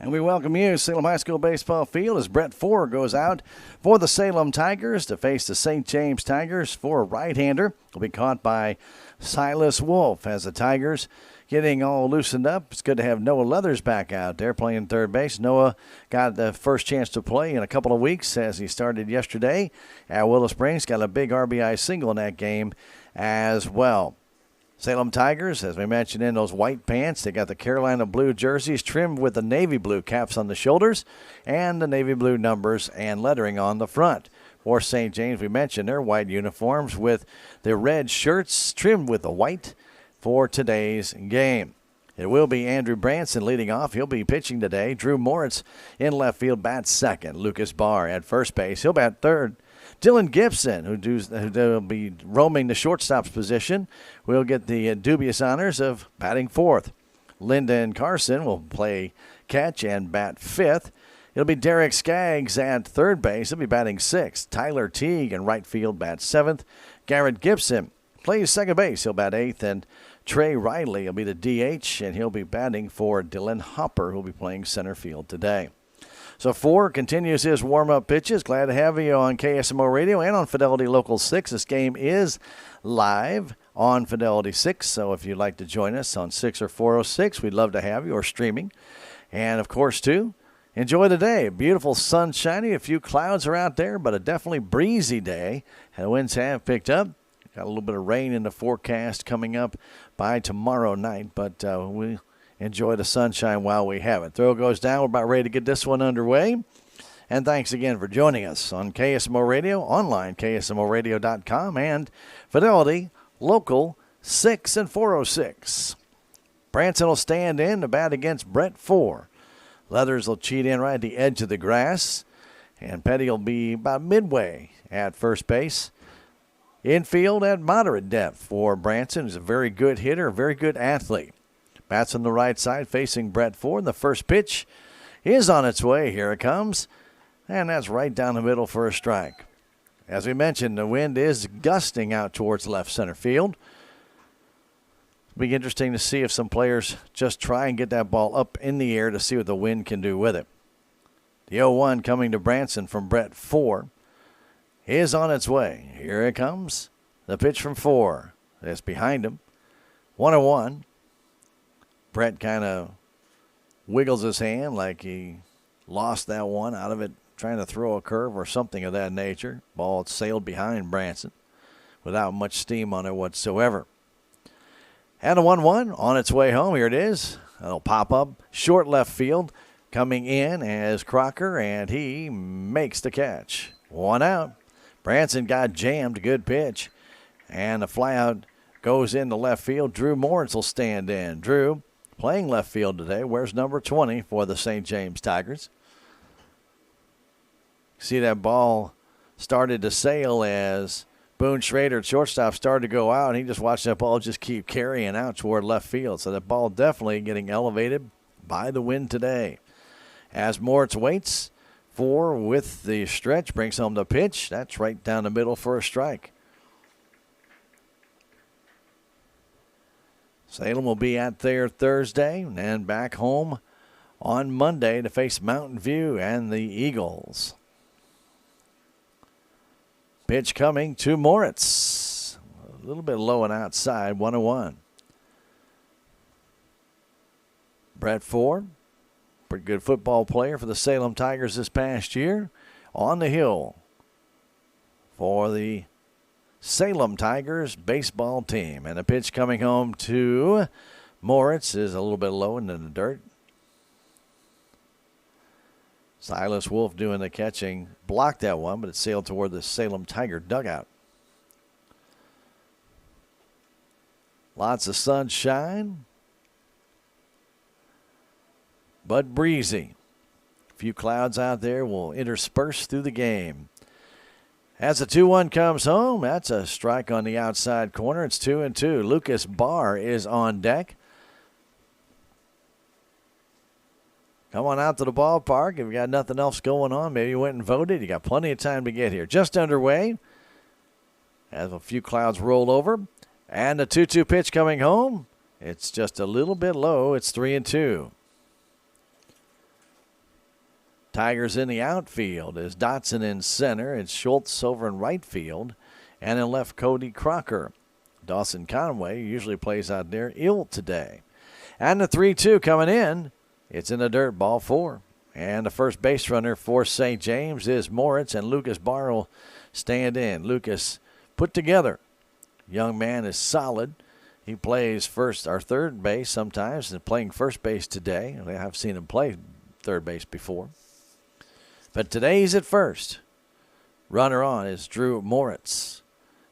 And we welcome you, Salem High School baseball field, as Brett Ford goes out for the Salem Tigers to face the St. James Tigers. For a right-hander will be caught by Silas Wolf as the Tigers getting all loosened up. It's good to have Noah Leathers back out there playing third base. Noah got the first chance to play in a couple of weeks as he started yesterday at Willow Springs. Got a big RBI single in that game as well. Salem Tigers, as we mentioned, in those white pants. They got the Carolina blue jerseys trimmed with the navy blue caps on the shoulders and the navy blue numbers and lettering on the front. For St. James, we mentioned their white uniforms with the red shirts trimmed with the white for today's game. It will be Andrew Branson leading off. He'll be pitching today. Drew Moritz in left field bats second. Lucas Barr at first base. He'll bat third. Dylan Gibson, who will be roaming the shortstop's position, will get the dubious honors of batting fourth. Lyndon Carson will play catch and bat fifth. It'll be Derek Skaggs at third base. He'll be batting sixth. Tyler Teague in right field bats seventh. Garrett Gibson plays second base. He'll bat eighth. And Trey Riley will be the DH, and he'll be batting for Dylan Hopper, who'll be playing center field today. So Ford continues his warm-up pitches. Glad to have you on KSMO Radio and on Fidelity Local 6. This game is live on Fidelity 6, so if you'd like to join us on 6 or 406, we'd love to have you, or streaming. And, of course, too, enjoy the day. Beautiful, sunshiny. A few clouds are out there, but a definitely breezy day. And the winds have picked up. Got a little bit of rain in the forecast coming up by tomorrow night, but we enjoy the sunshine while we have it. Throw goes down. We're about ready to get this one underway. And thanks again for joining us on KSMO Radio, online, ksmoradio.com, and Fidelity Local 6 and 406. Branson will stand in to bat against Brett Ford. Leathers will cheat in right at the edge of the grass. And Petty will be about midway at first base. Infield at moderate depth for Branson, who's a very good hitter, a very good athlete. Bats on the right side facing Brett Ford. The first pitch is on its way. Here it comes. And that's right down the middle for a strike. As we mentioned, the wind is gusting out towards left center field. It'll be interesting to see if some players just try and get that ball up in the air to see what the wind can do with it. The 0-1 coming to Branson from Brett Ford is on its way. Here it comes. The pitch from Ford. That's behind him. 1-1. Brett kind of wiggles his hand like he lost that one out of it, trying to throw a curve or something of that nature. Ball sailed behind Branson without much steam on it whatsoever. And a 1-1 on its way home. Here it is. It'll pop up. Short left field. Coming in as Crocker, and he makes the catch. One out. Branson got jammed. Good pitch. And the flyout goes into left field. Drew Moritz will stand in. Drew, playing left field today, wears number 20 for the St. James Tigers. See that ball started to sail as Boone Schrader at shortstop started to go out, and he just watched that ball just keep carrying out toward left field. So that ball definitely getting elevated by the wind today. As Moritz waits for with the stretch, brings home the pitch. That's right down the middle for a strike. Salem will be out there Thursday and back home on Monday to face Mountain View and the Eagles. Pitch coming to Moritz. A little bit low and outside, 1-1. Brett Ford, pretty good football player for the Salem Tigers this past year, on the hill for the Salem Tigers baseball team. And the pitch coming home to Moritz is a little bit low into the dirt. Silas Wolf doing the catching. Blocked that one, but it sailed toward the Salem Tiger dugout. Lots of sunshine, but breezy. A few clouds out there will intersperse through the game. As the 2-1 comes home, that's a strike on the outside corner. It's 2-2. Lucas Barr is on deck. Come on out to the ballpark. If you got nothing else going on, maybe you went and voted. You got plenty of time to get here. Just underway. As a few clouds roll over. And the 2-2 pitch coming home. It's just a little bit low. It's 3-2. Tigers in the outfield is Dotson in center. It's Schultz over in right field. And in left, Cody Crocker. Dawson Conway usually plays out there, ill today. And the 3-2 coming in. It's in the dirt, ball 4. And the first base runner for St. James is Moritz, and Lucas Barr will stand in. Lucas put together. Young man is solid. He plays first or third base sometimes, and playing first base today. I have seen him play third base before. But today he's at first. Runner on is Drew Moritz.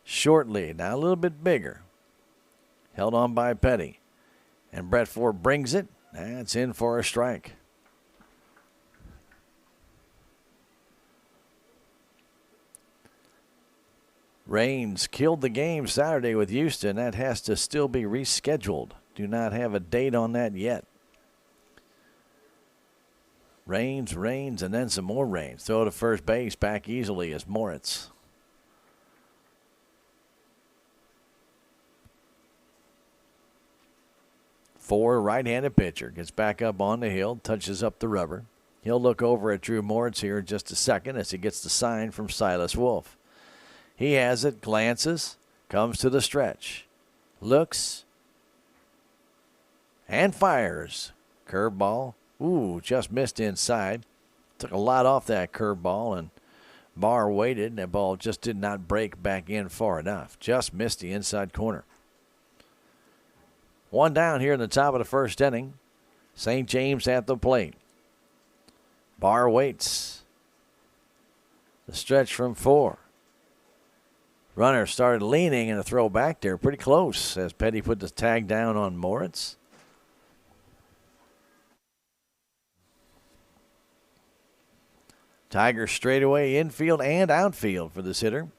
Short lead, now a little bit bigger. Held on by Petty. And Brett Ford brings it. That's in for a strike. Rains killed the game Saturday with Houston. That has to still be rescheduled. Do not have a date on that yet. Rains, and then some more rains. Throw to first base, back easily as Moritz. Ford, right-handed pitcher, gets back up on the hill, touches up the rubber. He'll look over at Drew Moritz here in just a second as he gets the sign from Silas Wolf. He has it, glances, comes to the stretch, looks, and fires. Curveball. Ooh, just missed inside. Took a lot off that curveball, and Barr waited, and that ball just did not break back in far enough. Just missed the inside corner. One down here in the top of the first inning. St. James at the plate. Barr waits. The stretch from 4. Runner started leaning and a throw back there pretty close as Petty put the tag down on Moritz. Tigers straightaway infield and outfield for this hitter.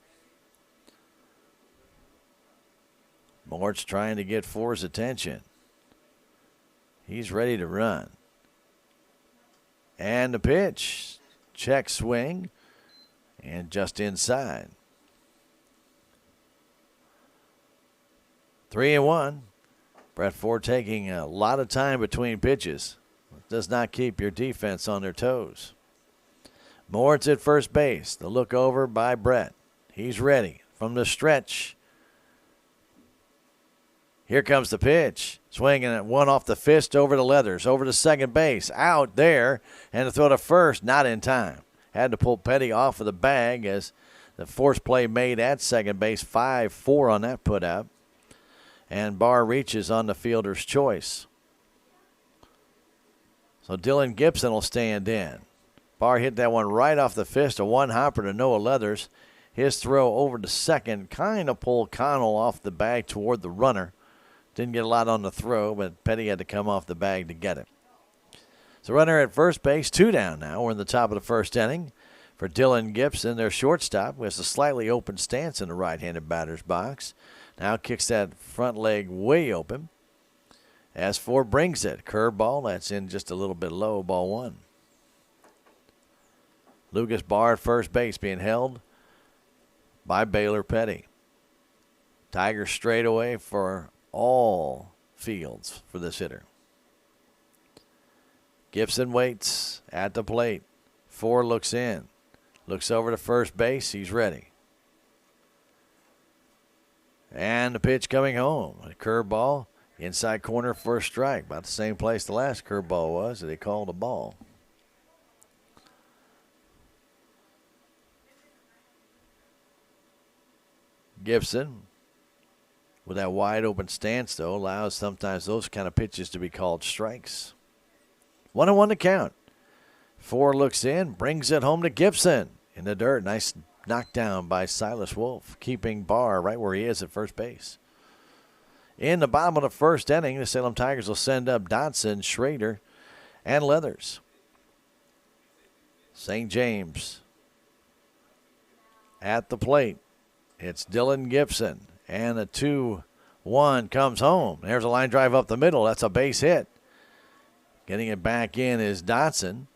Moritz trying to get Ford's attention. He's ready to run. And the pitch. Check swing. And just inside. 3-1. Brett Ford taking a lot of time between pitches. Does not keep your defense on their toes. Moritz at first base. The look over by Brett. He's ready from the stretch. Here comes the pitch. Swinging at one off the fist over to Leathers. Over to second base. Out there. And to throw to first. Not in time. Had to pull Petty off of the bag as the force play made at second base. 5-4 on that put out. And Barr reaches on the fielder's choice. So Dylan Gibson will stand in. Barr hit that one right off the fist. A one-hopper to Noah Leathers. His throw over to second kind of pulled Connell off the bag toward the runner. Didn't get a lot on the throw, but Petty had to come off the bag to get it. So runner at first base, 2 down now. We're in the top of the first inning. For Dylan Gibson, their shortstop, with a slightly open stance in the right-handed batter's box. Now kicks that front leg way open. As Ford brings it. Curveball, that's in just a little bit low, ball 1. Lucas Barr at first base being held by Baylor Petty. Tigers straight away for all fields for this hitter. Gibson waits at the plate. Ford looks in. Looks over to first base. He's ready. And the pitch coming home. A curveball. Inside corner for a strike. About the same place the last curveball was that he called a ball. Gibson, with that wide open stance, though, allows sometimes those kind of pitches to be called strikes. 1-1 to count. Ford looks in, brings it home to Gibson. In the dirt, nice knockdown by Silas Wolf, keeping Barr right where he is at first base. In the bottom of the first inning, the Salem Tigers will send up Dotson, Schrader, and Leathers. St. James at the plate. It's Dylan Gibson, and a 2-1 comes home. There's a line drive up the middle. That's a base hit. Getting it back in is Dotson.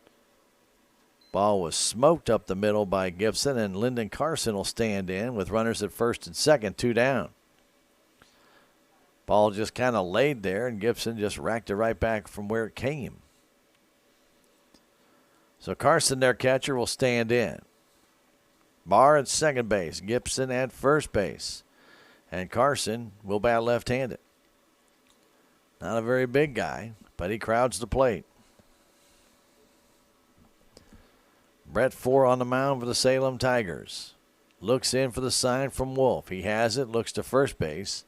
Ball was smoked up the middle by Gibson, and Lyndon Carson will stand in with runners at first and second, 2 down. Ball just kind of laid there, and Gibson just racked it right back from where it came. So Carson, their catcher, will stand in. Barr at second base. Gibson at first base. And Carson will bat left-handed. Not a very big guy, but he crowds the plate. Brett Ford on the mound for the Salem Tigers. Looks in for the sign from Wolf. He has it, looks to first base.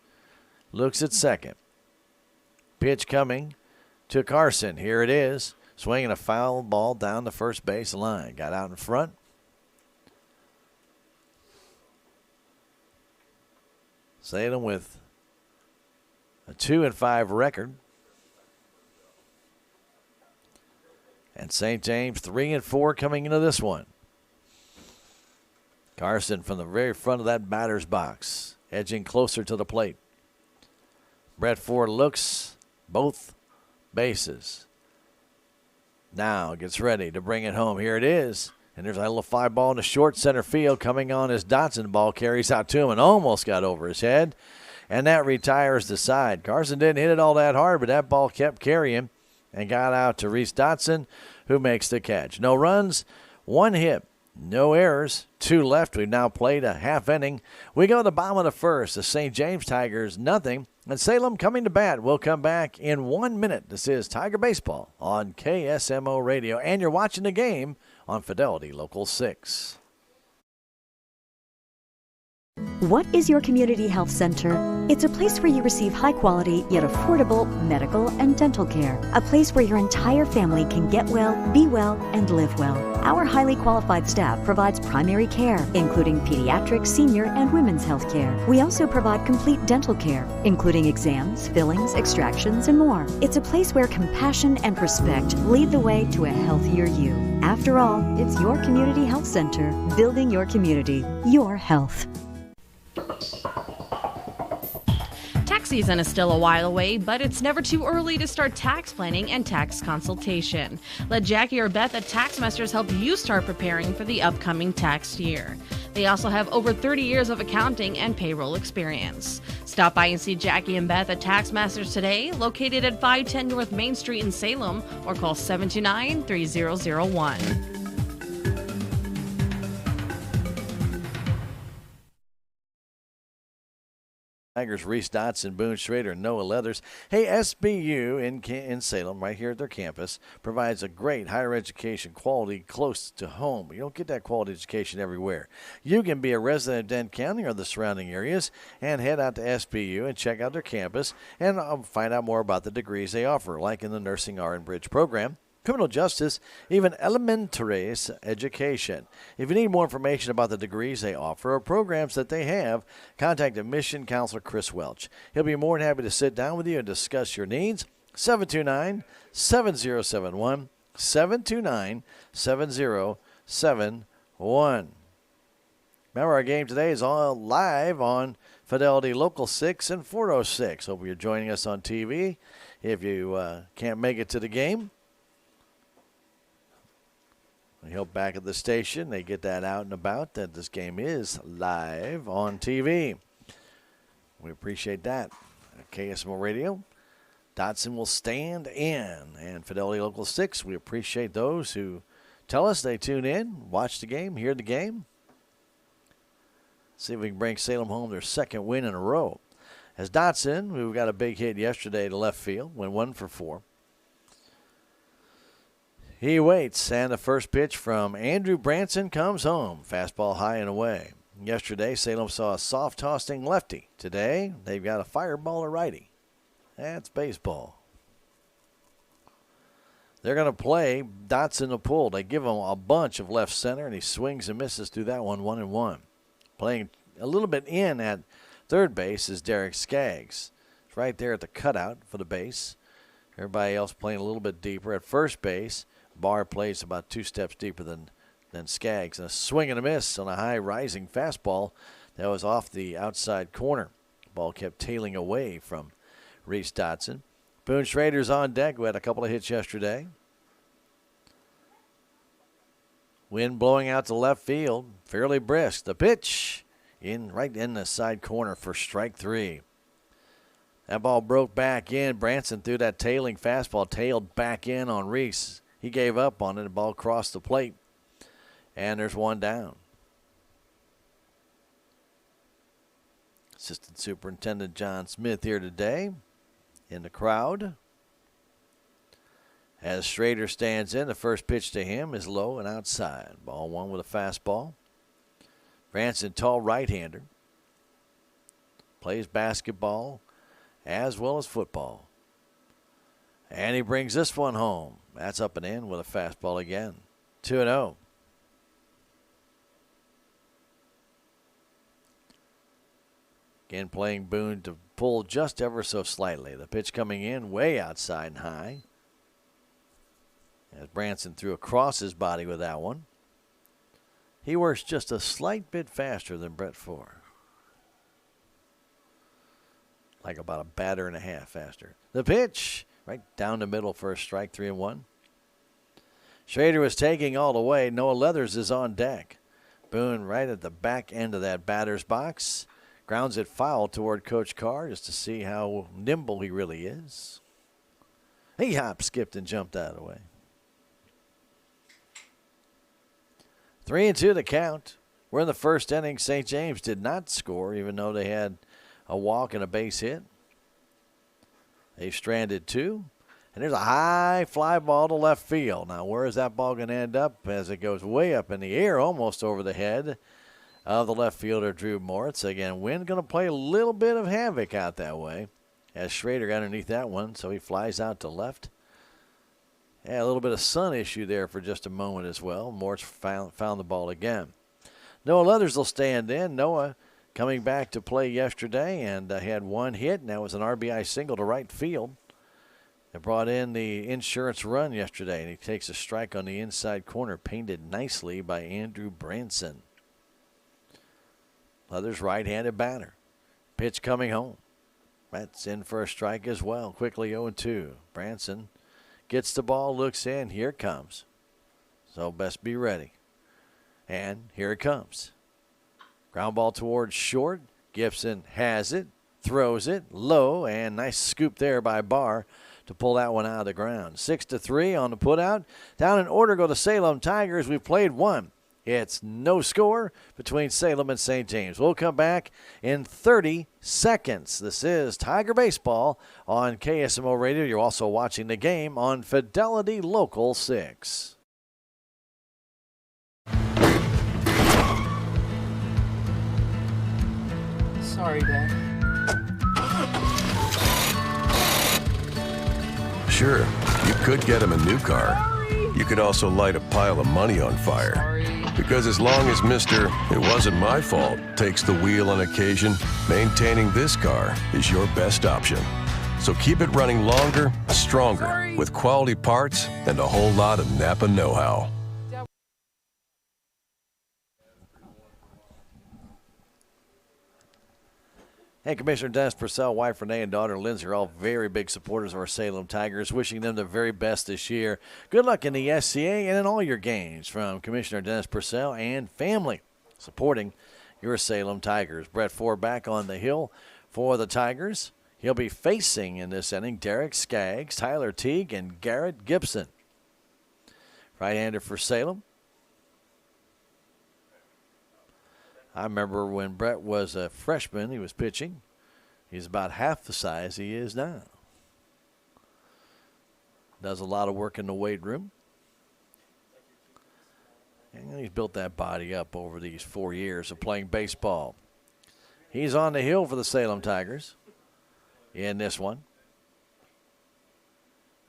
Looks at second. Pitch coming to Carson. Here it is. Swinging a foul ball down the first base line. Got out in front. Salem with a 2-5 record. And St. James 3-4 coming into this one. Carson from the very front of that batter's box, edging closer to the plate. Brett Ford looks both bases. Now gets ready to bring it home. Here it is. And there's a little fly ball in the short center field coming on as Dotson. Ball carries out to him and almost got over his head. And that retires the side. Carson didn't hit it all that hard, but that ball kept carrying and got out to Reese Dotson, who makes the catch. No runs, one hit, no errors, 2 left. We've now played a half inning. We go to the bottom of the first. The St. James Tigers, nothing. And Salem coming to bat. We'll come back in 1 minute. This is Tiger Baseball on KSMO Radio. And you're watching the game on Fidelity Local 6. What is your community health center? It's a place where you receive high quality yet affordable medical and dental care. A place where your entire family can get well, be well, and live well. Our highly qualified staff provides primary care, including pediatric, senior, and women's health care. We also provide complete dental care, including exams, fillings, extractions, and more. It's a place where compassion and respect lead the way to a healthier you. After all, it's your community health center, building your community, your health. Tax season is still a while away, but it's never too early to start tax planning and tax consultation. Let Jackie or Beth at Taxmasters help you start preparing for the upcoming tax year. They also have over 30 years of accounting and payroll experience. Stop by and see Jackie and Beth at Taxmasters today, located at 510 North Main Street in Salem, or call 729-3001. Tigers, Reese Dotson, Boone Schrader, Noah Leathers. Hey, SBU in Salem, right here at their campus, provides a great higher education quality close to home. You don't get that quality education everywhere. You can be a resident of Dent County or the surrounding areas and head out to SBU and check out their campus and find out more about the degrees they offer, like in the Nursing RN Bridge program, criminal justice, even elementary education. If you need more information about the degrees they offer or programs that they have, contact Admission Counselor Chris Welch. He'll be more than happy to sit down with you and discuss your needs. 729-7071, 729-7071. Remember, our game today is all live on Fidelity Local 6 and 406. Hope you're joining us on TV. If you can't make it to the game, he'll back at the station. They get that out and about that this game is live on TV. We appreciate that. KSMO Radio. Dotson will stand in. And Fidelity Local 6, we appreciate those who tell us they tune in, watch the game, hear the game. See if we can bring Salem home their second win in a row. As Dotson, who got a big hit yesterday to left field, went 1 for 4. He waits, and the first pitch from Andrew Branson comes home. Fastball high and away. Yesterday, Salem saw a soft-tossing lefty. Today, they've got a fireballer righty. That's baseball. They're going to play Dotson the pull. They give him a bunch of left center, and he swings and misses through that one, 1-1. Playing a little bit in at third base is Derek Skaggs. It's right there at the cutout for the base. Everybody else playing a little bit deeper. At first base, Barr plays about 2 steps deeper than Skaggs. And a swing and a miss on a high rising fastball that was off the outside corner. Ball kept tailing away from Reese Dotson. Boone Schrader's on deck, who had a couple of hits yesterday. Wind blowing out to left field, fairly brisk. The pitch right in the side corner for strike 3. That ball broke back in. Branson threw that tailing fastball, tailed back in on Reese. he gave up on it. The ball crossed the plate, and there's one down. Assistant Superintendent John Smith here today in the crowd. As Schrader stands in, the first pitch to him is low and outside. Ball one with a fastball. Branson, tall right-hander. Plays basketball as well as football. And he brings this one home. That's up and in with a fastball again. 2-0. Again, playing Boone to pull just ever so slightly. The pitch coming in way outside and high. As Branson threw across his body with that one. He works just a slight bit faster than Brett Ford. Like about a batter and a half faster. The pitch, right down the middle for a strike, 3-1. Schrader was taking all the way. Noah Leathers is on deck. Boone right at the back end of that batter's box. Grounds it foul toward Coach Carr just to see how nimble he really is. He hopped, skipped, and jumped out of the way. 3-2 the count. We're in the first inning. St. James did not score, even though they had a walk and a base hit. They've stranded two. And there's a high fly ball to left field. Now, where is that ball going to end up as it goes way up in the air, almost over the head of the left fielder, Drew Moritz. Again, wind going to play a little bit of havoc out that way as Schrader got underneath that one, so he flies out to left. Yeah, a little bit of sun issue there for just a moment as well. Moritz found the ball again. Noah Leathers will stand in. Noah coming back to play yesterday and had one hit, and that was an RBI single to right field. They brought in the insurance run yesterday, and he takes a strike on the inside corner, painted nicely by Andrew Branson. Leathers right-handed batter. Pitch coming home. That's in for a strike as well. Quickly 0-2. Branson gets the ball, looks in. Here it comes. So best be ready. And here it comes. Ground ball towards short. Gibson has it, throws it low, and nice scoop there by Barr to pull that one out of the ground. 6-3 on the putout. Down in order go the Salem Tigers. We've played one. It's no score between Salem and St. James. We'll come back in 30 seconds. This is Tiger Baseball on KSMO Radio. You're also watching the game on Fidelity Local 6. Sorry, Dad. Sure, you could get him a new car. You could also light a pile of money on fire. Because as long as Mr. It wasn't my fault takes the wheel on occasion, maintaining this car is your best option. So keep it running longer, stronger, with quality parts and a whole lot of Napa know-how. Hey, Commissioner Dennis Purcell, wife Renee, and daughter Lindsay are all very big supporters of our Salem Tigers, wishing them the very best this year. Good luck in the SCA and in all your games from Commissioner Dennis Purcell and family supporting your Salem Tigers. Brett Ford back on the hill for the Tigers. He'll be facing in this inning Derek Skaggs, Tyler Teague, and Garrett Gibson. Right-hander for Salem. I remember when Brett was a freshman, he was pitching. He's about half the size he is now. Does a lot of work in the weight room. And he's built that body up over these 4 years of playing baseball. He's on the hill for the Salem Tigers in this one.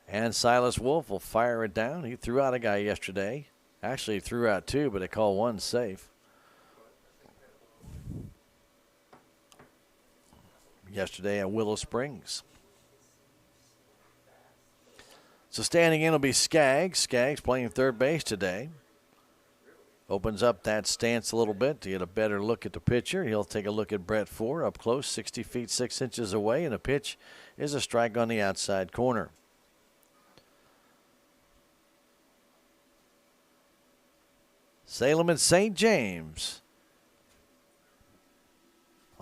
And Silas Wolf will fire it down. He threw out a guy yesterday. Actually, he threw out two, but they call one safe. Yesterday at Willow Springs. So standing in will be Skaggs. Skaggs playing third base today. Opens up that stance a little bit to get a better look at the pitcher. He'll take a look at Brett Ford up close, 60 feet 6 inches away, and the pitch is a strike on the outside corner. Salem and St. James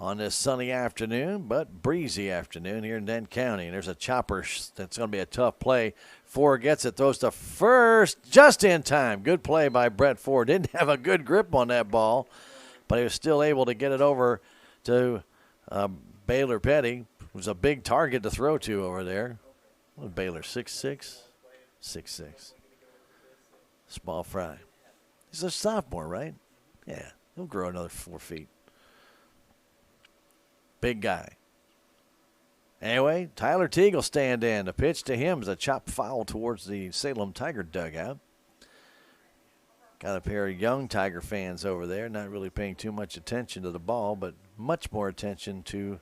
on this sunny afternoon, but breezy afternoon here in Dent County. And there's a chopper that's going to be a tough play. Ford gets it, throws to first just in time. Good play by Brett Ford. Didn't have a good grip on that ball, but he was still able to get it over to Baylor Petty, who's a big target to throw to over there. What is Baylor, 6'6"? 6'6". Small fry. He's a sophomore, right? Yeah, he'll grow another 4 feet. Big guy. Anyway, Tyler Teague will stand in. The pitch to him is a chopped foul towards the Salem Tiger dugout. Got a pair of young Tiger fans over there, not really paying too much attention to the ball, but much more attention to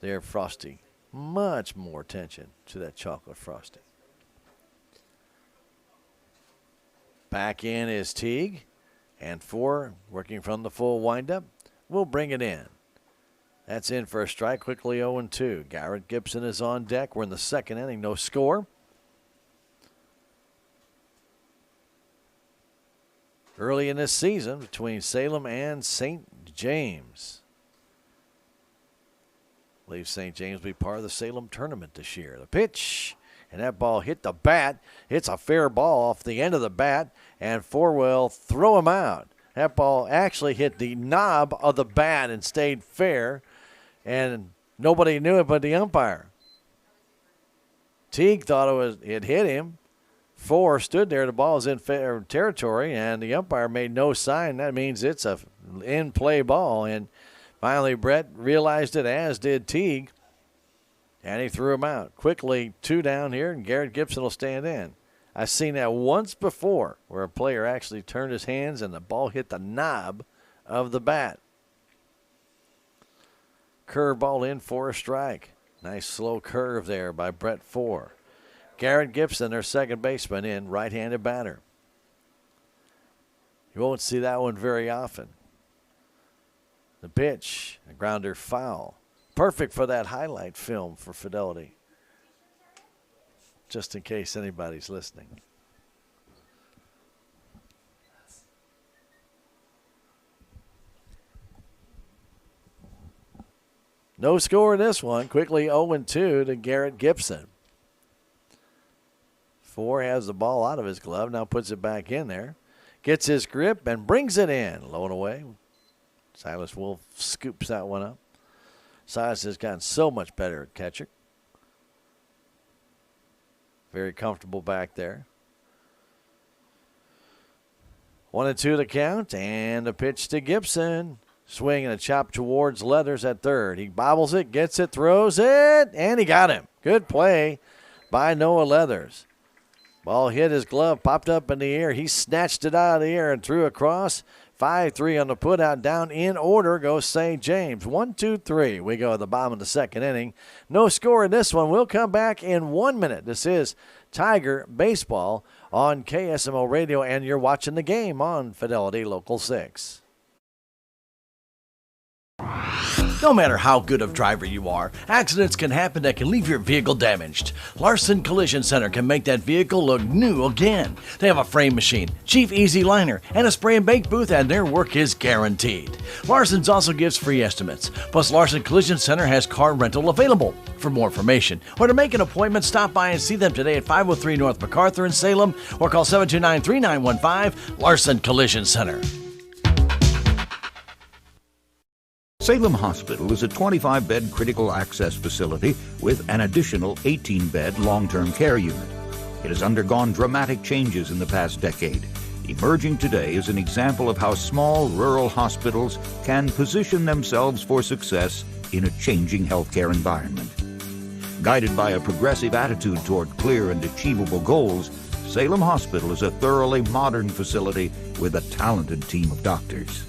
their Frosty. Much more attention to that chocolate Frosty. Back in is Teague, and Ford, working from the full windup, will bring it in. That's in for a strike, quickly 0-2. Garrett Gibson is on deck. We're in the second inning, no score. Early in this season between Salem and St. James. I believe St. James will be part of the Salem tournament this year. The pitch, and that ball hit the bat. It's a fair ball off the end of the bat, and Ford will throw him out. That ball actually hit the knob of the bat and stayed fair. And nobody knew it but the umpire. Teague thought it hit him. Ford stood there. The ball was in fair territory, and the umpire made no sign. That means it's a in-play ball. And finally, Brett realized it, as did Teague, and he threw him out. Quickly, 2 down here, and Garrett Gibson will stand in. I've seen that once before, where a player actually turned his hands and the ball hit the knob of the bat. Curveball in for a strike. Nice slow curve there by Brett Ford. Garrett Gibson, their second baseman, in, right-handed batter. You won't see that one very often. The pitch, a grounder foul. Perfect for that highlight film for Fidelity. Just in case anybody's listening. No score in this one. Quickly 0-2 to Garrett Gibson. Ford has the ball out of his glove. Now puts it back in there. Gets his grip and brings it in. Low and away. Silas Wolf scoops that one up. Silas has gotten so much better at catcher. Very comfortable back there. 1-2 the count. And a pitch to Gibson. Swing and a chop towards Leathers at third. He bobbles it, gets it, throws it, and he got him. Good play by Noah Leathers. Ball hit his glove, popped up in the air. He snatched it out of the air and threw across. 5-3 on the putout. Down in order goes St. James. 1-2-3. We go at the bottom of the second inning. No score in this one. We'll come back in 1 minute. This is Tiger Baseball on KSMO Radio, and you're watching the game on Fidelity Local 6. No matter how good of driver you are, accidents can happen that can leave your vehicle damaged. Larson Collision Center can make that vehicle look new again. They have a frame machine, Chief Easy Liner, and a spray and bake booth, and their work is guaranteed. Larson's also gives free estimates. Plus, Larson Collision Center has car rental available. For more information or to make an appointment, stop by and see them today at 503 North MacArthur in Salem, or call 729-3915, Larson Collision Center. Salem Hospital is a 25-bed critical access facility with an additional 18-bed long-term care unit. It has undergone dramatic changes in the past decade. Emerging today is an example of how small rural hospitals can position themselves for success in a changing healthcare environment. Guided by a progressive attitude toward clear and achievable goals, Salem Hospital is a thoroughly modern facility with a talented team of doctors.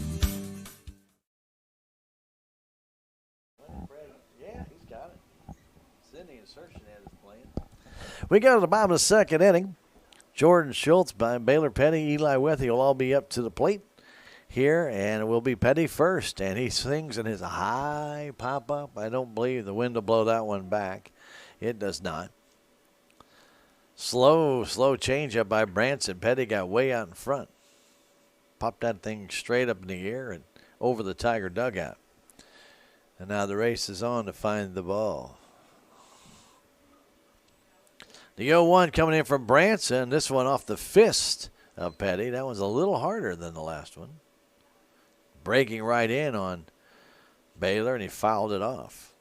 We go to the bottom of the second inning. Jordan Schultz by Baylor Petty, Eli Wethy will all be up to the plate here, and it will be Petty first. And he swings in his high pop-up. I don't believe the wind will blow that one back. It does not. Slow changeup by Branson. Petty got way out in front. Popped that thing straight up in the air and over the Tiger dugout. And now the race is on to find the ball. The 0-1 coming in from Branson. This one off the fist of Petty. That one's a little harder than the last one. Breaking right in on Baylor, and he fouled it off.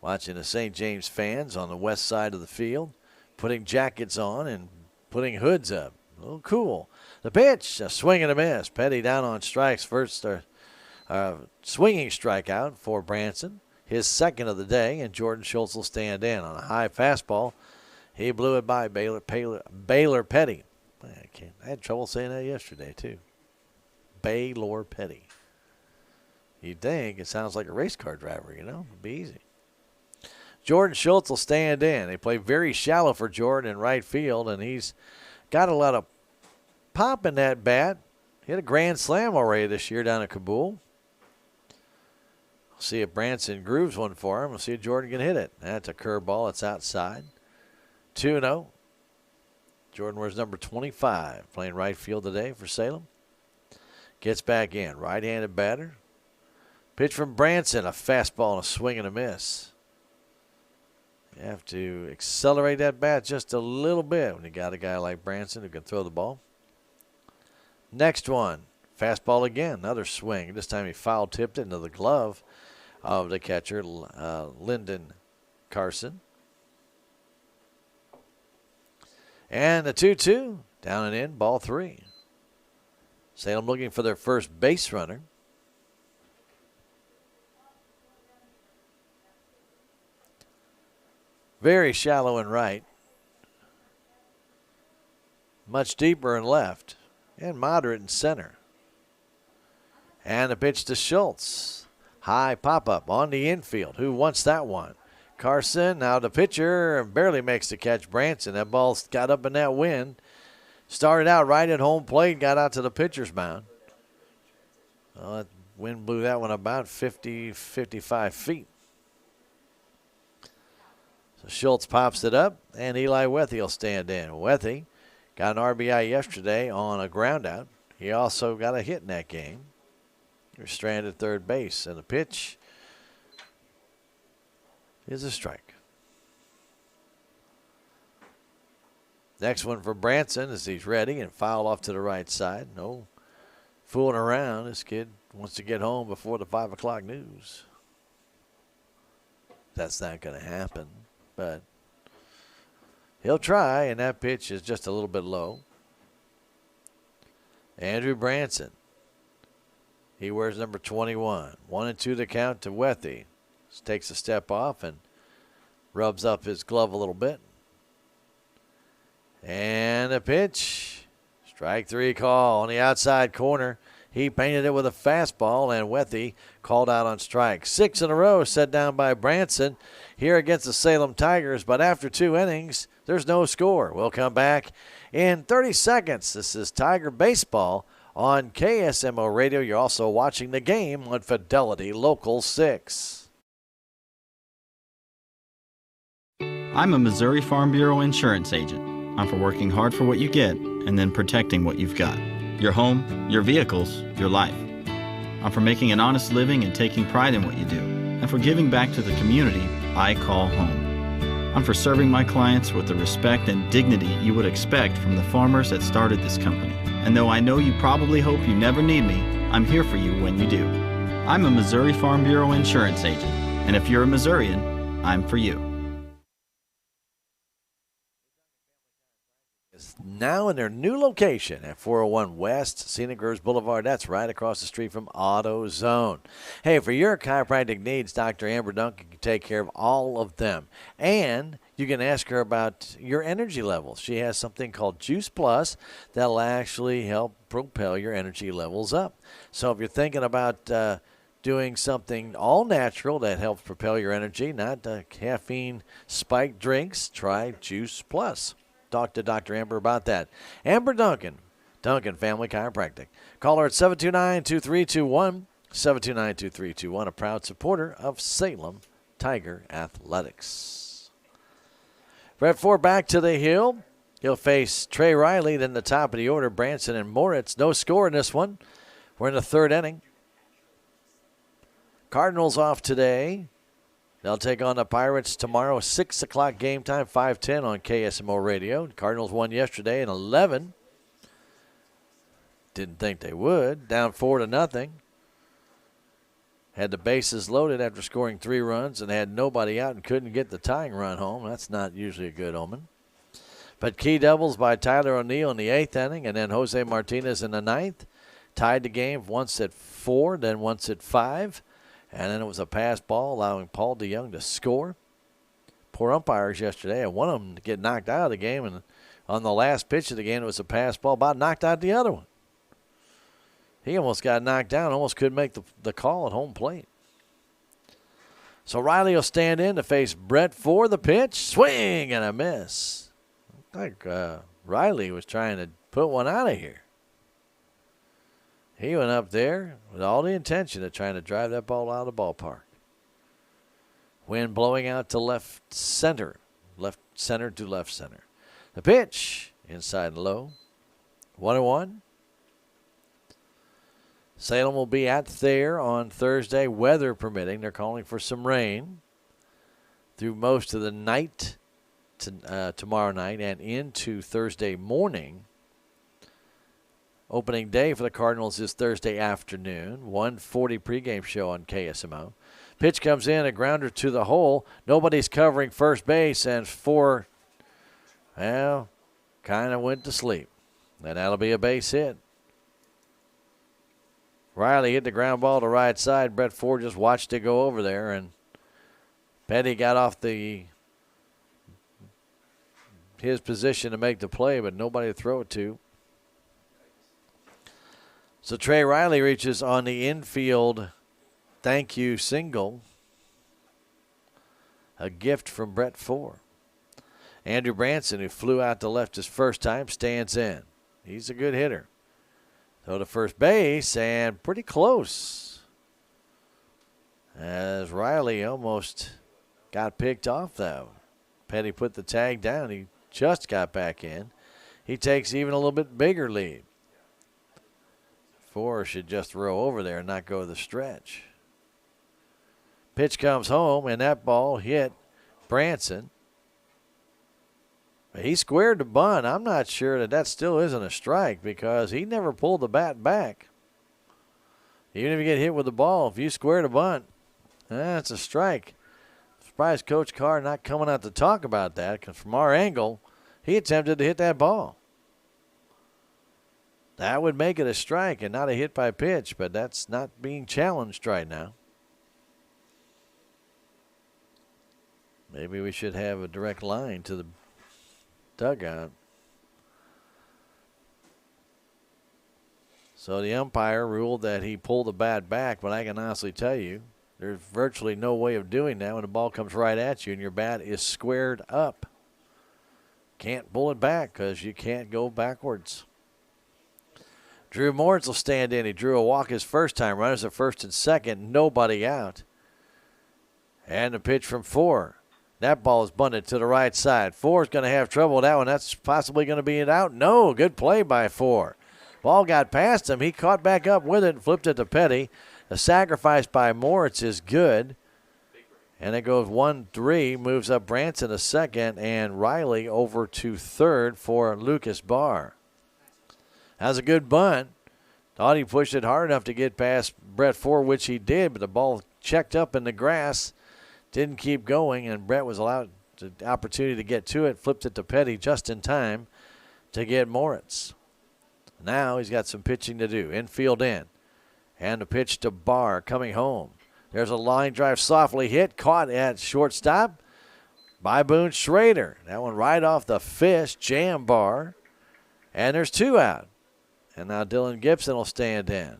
Watching the St. James fans on the west side of the field, putting jackets on and putting hoods up. A little cool. The pitch, a swing and a miss. Petty down on strikes. First swinging strikeout for Branson. His second of the day, and Jordan Schultz will stand in on a high fastball. He blew it by Baylor Petty. I had trouble saying that yesterday, too. Baylor Petty. You'd think it sounds like a race car driver, you know? It'd be easy. Jordan Schultz will stand in. They play very shallow for Jordan in right field, and he's got a lot of pop in that bat. He had a grand slam already this year down at Kabul. See if Branson grooves one for him. We'll see if Jordan can hit it. That's a curveball. It's outside. 2-0. Jordan wears number 25, playing right field today for Salem. Gets back in. Right-handed batter. Pitch from Branson. A fastball and a swing and a miss. You have to accelerate that bat just a little bit when you got a guy like Branson who can throw the ball. Next one. Fastball again. Another swing. This time he foul tipped it into the glove of the catcher, Lyndon Carson. And the 2-2. Down and in. Ball 3. Salem looking for their first base runner. Very shallow in right. Much deeper in left. And moderate in center. And a pitch to Schultz. High pop-up on the infield. Who wants that one? Carson, now the pitcher, barely makes the catch. Branson, that ball got up in that wind. Started out right at home plate, got out to the pitcher's mound. Well, that wind blew that one about 50, 55 feet. So Schultz pops it up, and Eli Wethy will stand in. Wethy got an RBI yesterday on a ground out. He also got a hit in that game. You're stranded third base, and the pitch is a strike. Next one for Branson as he's ready and fouled off to the right side. No fooling around. This kid wants to get home before the 5 o'clock news. That's not going to happen, but he'll try, and that pitch is just a little bit low. Andrew Branson. He wears number 21. 1-2 the count to Wethy. Just takes a step off and rubs up his glove a little bit. And a pitch. Strike 3 call on the outside corner. He painted it with a fastball, and Wethy called out on strike. 6 in a row set down by Branson here against the Salem Tigers. But after 2 innings, there's no score. We'll come back in 30 seconds. This is Tiger Baseball on KSMO Radio. You're also watching the game on Fidelity Local 6. I'm a Missouri Farm Bureau insurance agent. I'm for working hard for what you get and then protecting what you've got. Your home, your vehicles, your life. I'm for making an honest living and taking pride in what you do, and for giving back to the community I call home. I'm for serving my clients with the respect and dignity you would expect from the farmers that started this company. And though I know you probably hope you never need me, I'm here for you when you do. I'm a Missouri Farm Bureau insurance agent, and if you're a Missourian, I'm for you. Now in their new location at 401 West Scenic Groves Boulevard. That's right across the street from AutoZone. Hey, for your chiropractic needs, Dr. Amber Duncan can take care of all of them. And you can ask her about your energy levels. She has something called Juice Plus that'll actually help propel your energy levels up. So if you're thinking about doing something all natural that helps propel your energy, not caffeine spiked drinks, try Juice Plus. Talk to Dr. Amber about that. Amber Duncan, Duncan Family Chiropractic. Call her at 729-2321, 729-2321, a proud supporter of Salem Tiger Athletics. Brett Ford back to the hill. He'll face Trey Riley, then the top of the order, Branson and Moritz. No score in this one. We're in the third inning. Cardinals off today. They'll take on the Pirates tomorrow, 6 o'clock game time, 5:10 on KSMO Radio. Cardinals won yesterday in 11. Didn't think they would. Down 4-0. Had the bases loaded after scoring 3 runs and had nobody out and couldn't get the tying run home. That's not usually a good omen. But key doubles by Tyler O'Neill in the 8th inning and then Jose Martinez in the 9th. Tied the game once at 4, then once at 5. And then it was a pass ball allowing Paul DeYoung to score. Poor umpires yesterday. And one of them to get knocked out of the game. And on the last pitch of the game, it was a pass ball. About knocked out the other one. He almost got knocked down. Almost couldn't make the call at home plate. So Riley will stand in to face Brett for the pitch. Swing and a miss. Looked like Riley was trying to put one out of here. He went up there with all the intention of trying to drive that ball out of the ballpark. Wind blowing out to left center. Left center to left center. The pitch, inside and low. 1-1. Salem will be at Thayer on Thursday, weather permitting. They're calling for some rain through most of the night to tomorrow night and into Thursday morning. Opening day for the Cardinals is Thursday afternoon. 1:40 pregame show on KSMO. Pitch comes in, a grounder to the hole. Nobody's covering first base, and Four, well, kind of went to sleep. And that'll be a base hit. Riley hit the ground ball to right side. Brett Ford just watched it go over there, and Petty got off his position to make the play, but nobody to throw it to. So Trey Riley reaches on the infield thank you single. A gift from Brett Ford. Andrew Branson, who flew out to left his first time, stands in. He's a good hitter. Throw to first base and pretty close. As Riley almost got picked off, though. Petty put the tag down. He just got back in. He takes even a little bit bigger lead. Four should just throw over there and not go the stretch. Pitch comes home, and that ball hit Branson. He squared the bunt. I'm not sure that still isn't a strike because he never pulled the bat back. Even if you get hit with the ball, if you square the bunt, that's a strike. Surprised Coach Carr not coming out to talk about that because from our angle, he attempted to hit that ball. That would make it a strike and not a hit by pitch, but that's not being challenged right now. Maybe we should have a direct line to the dugout. So the umpire ruled that he pulled the bat back, but I can honestly tell you there's virtually no way of doing that when the ball comes right at you and your bat is squared up. Can't pull it back because you can't go backwards. Drew Moritz will stand in. He drew a walk his first time. Runners at first and second. Nobody out. And the pitch from Four. That ball is bunted to the right side. Four's going to have trouble with that one. That's possibly going to be it out. No, good play by Four. Ball got past him. He caught back up with it and flipped it to Petty. The sacrifice by Moritz is good. And it goes 1-3, moves up Branson to second, and Riley over to third for Lucas Barr. That was a good bunt. Thought he pushed it hard enough to get past Brett Ford, which he did, but the ball checked up in the grass, didn't keep going, and Brett was allowed the opportunity to get to it, flipped it to Petty just in time to get Moritz. Now he's got some pitching to do. Infield in. And the pitch to Barr coming home. There's a line drive softly hit, caught at shortstop by Boone Schrader. That one right off the fist, jam Barr. And there's 2 out. And now Dylan Gibson will stand in.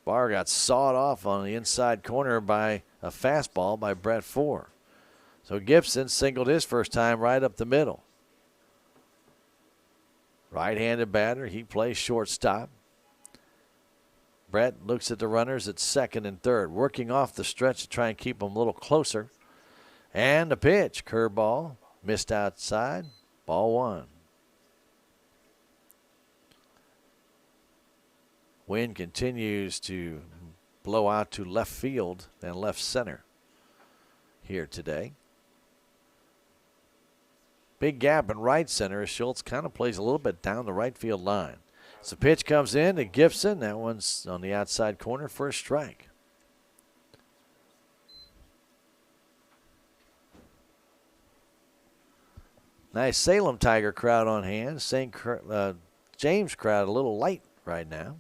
Barr got sawed off on the inside corner by a fastball by Brett Ford. So Gibson singled his first time right up the middle. Right-handed batter. He plays shortstop. Brett looks at the runners at second and third, working off the stretch to try and keep them a little closer. And the pitch, curveball. Missed outside. Ball 1. Wind continues to blow out to left field and left center here today. Big gap in right center as Schultz kind of plays a little bit down the right field line. So pitch comes in to Gibson. That one's on the outside corner for a strike. Nice Salem Tiger crowd on hand. St. James crowd a little light right now.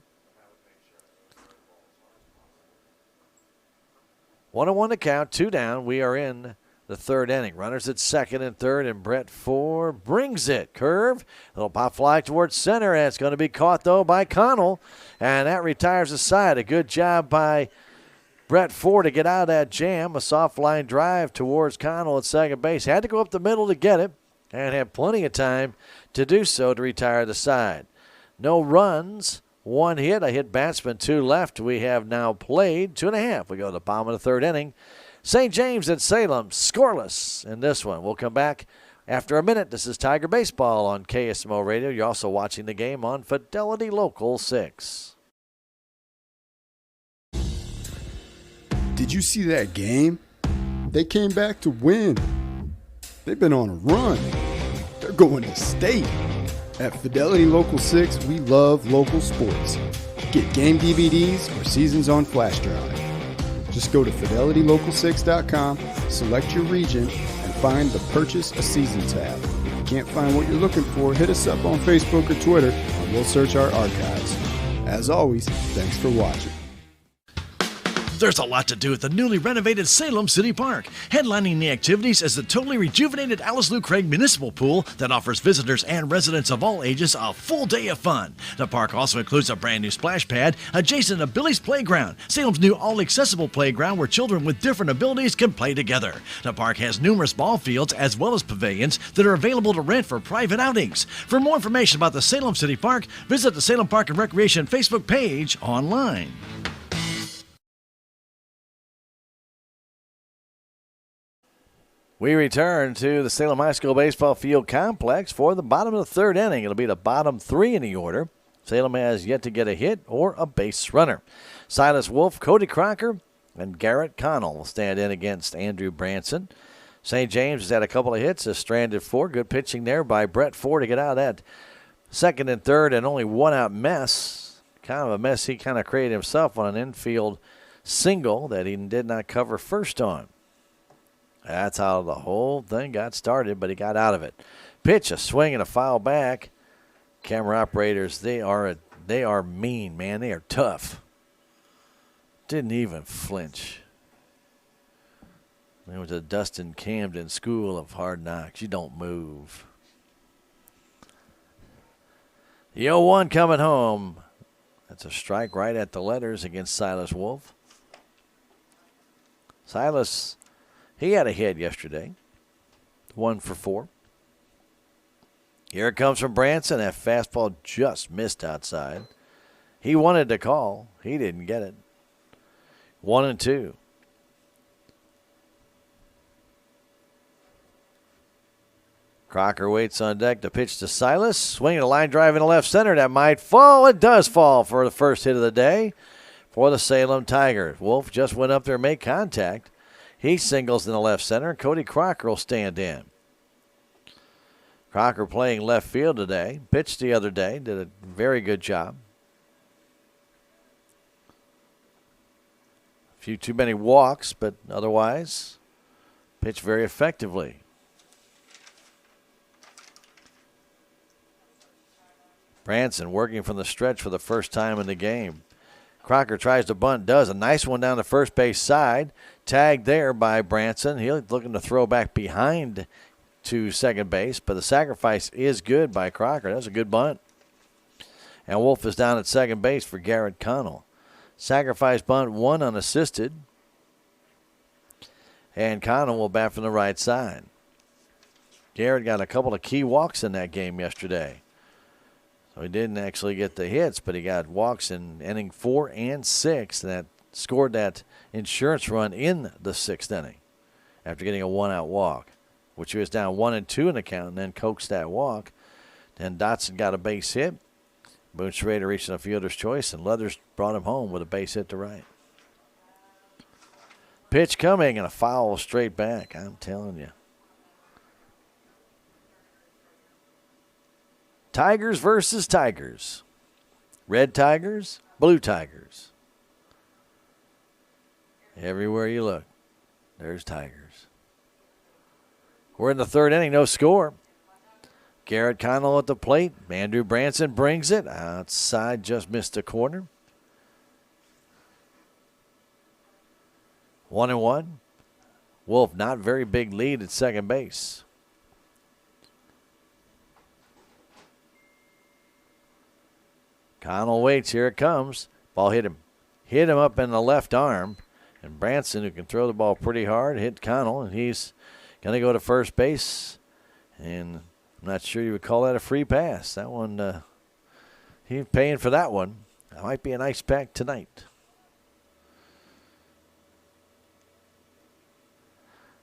1-1 to count, 2 down. We are in the third inning. Runners at second and third, and Brett Ford brings it. Curve, little pop fly towards center, and it's going to be caught, though, by Connell, and that retires the side. A good job by Brett Ford to get out of that jam. A soft line drive towards Connell at second base. Had to go up the middle to get it, and had plenty of time to do so to retire the side. No runs, 1 hit, a hit batsman, 2 left. We have now played 2.5. We go to the bottom of the third inning. St. James at Salem, scoreless in this one. We'll come back after a minute. This is Tiger Baseball on KSMO Radio. You're also watching the game on Fidelity Local 6. Did you see that game? They came back to win. They've been on a run. They're going to state. At Fidelity Local 6, we love local sports. Get game DVDs or seasons on flash drive. Just go to FidelityLocal6.com, select your region, and find the Purchase a Season tab. If you can't find what you're looking for, hit us up on Facebook or Twitter, and we'll search our archives. As always, thanks for watching. There's a lot to do at the newly renovated Salem City Park. Headlining the activities is the totally rejuvenated Alice Lou Craig Municipal Pool that offers visitors and residents of all ages a full day of fun. The park also includes a brand new splash pad adjacent to Billy's Playground, Salem's new all-accessible playground where children with different abilities can play together. The park has numerous ball fields as well as pavilions that are available to rent for private outings. For more information about the Salem City Park, visit the Salem Park and Recreation Facebook page online. We return to the Salem High School Baseball Field Complex for the bottom of the third inning. It'll be the bottom 3 in the order. Salem has yet to get a hit or a base runner. Silas Wolf, Cody Crocker, and Garrett Connell will stand in against Andrew Branson. St. James has had a couple of hits, has stranded 4. Good pitching there by Brett Ford to get out of that second and third and only 1-out mess. Kind of a mess he kind of created himself on an infield single that he did not cover first on. That's how the whole thing got started, but he got out of it. Pitch, a swing, and a foul back. Camera operators, they are mean, man. They are tough. Didn't even flinch. It was a Dustin Camden School of Hard Knocks. You don't move. The 0-1 coming home. That's a strike right at the letters against Silas Wolf. Silas, he had a hit yesterday. 1 for 4. Here it comes from Branson. That fastball just missed outside. He wanted to call. He didn't get it. 1-2. Crocker waits on deck to pitch to Silas. Swinging a line drive into left center. That might fall. It does fall for the first hit of the day for the Salem Tigers. Wolf just went up there and made contact. He singles in the left center. Cody Crocker will stand in. Crocker playing left field today. Pitched the other day. Did a very good job. A few too many walks, but otherwise pitched very effectively. Branson working from the stretch for the first time in the game. Crocker tries to bunt, does. A nice one down the first base side. Tagged there by Branson. He's looking to throw back behind to second base, but the sacrifice is good by Crocker. That's a good bunt. And Wolf is down at second base for Garrett Connell. Sacrifice bunt, 1 unassisted. And Connell will bat from the right side. Garrett got a couple of key walks in that game yesterday. So he didn't actually get the hits, but he got walks in inning 4 and 6 that scored that insurance run in the 6th inning after getting a 1-out walk, which he was down 1-2 in the count and then coaxed that walk. Then Dotson got a base hit. Boone Schrader reaching a fielder's choice, and Leathers brought him home with a base hit to right. Pitch coming and a foul straight back, I'm telling you. Tigers versus Tigers. Red Tigers, blue Tigers. Everywhere you look, there's Tigers. We're in the third inning, no score. Garrett Connell at the plate. Andrew Branson brings it. Outside, just missed the corner. 1-1. Wolf, not very big lead at second base. Connell waits. Here it comes. Ball hit him. Hit him up in the left arm. And Branson, who can throw the ball pretty hard, hit Connell. And he's going to go to first base. And I'm not sure you would call that a free pass. That one, he's paying for that one. That might be a nice pack tonight.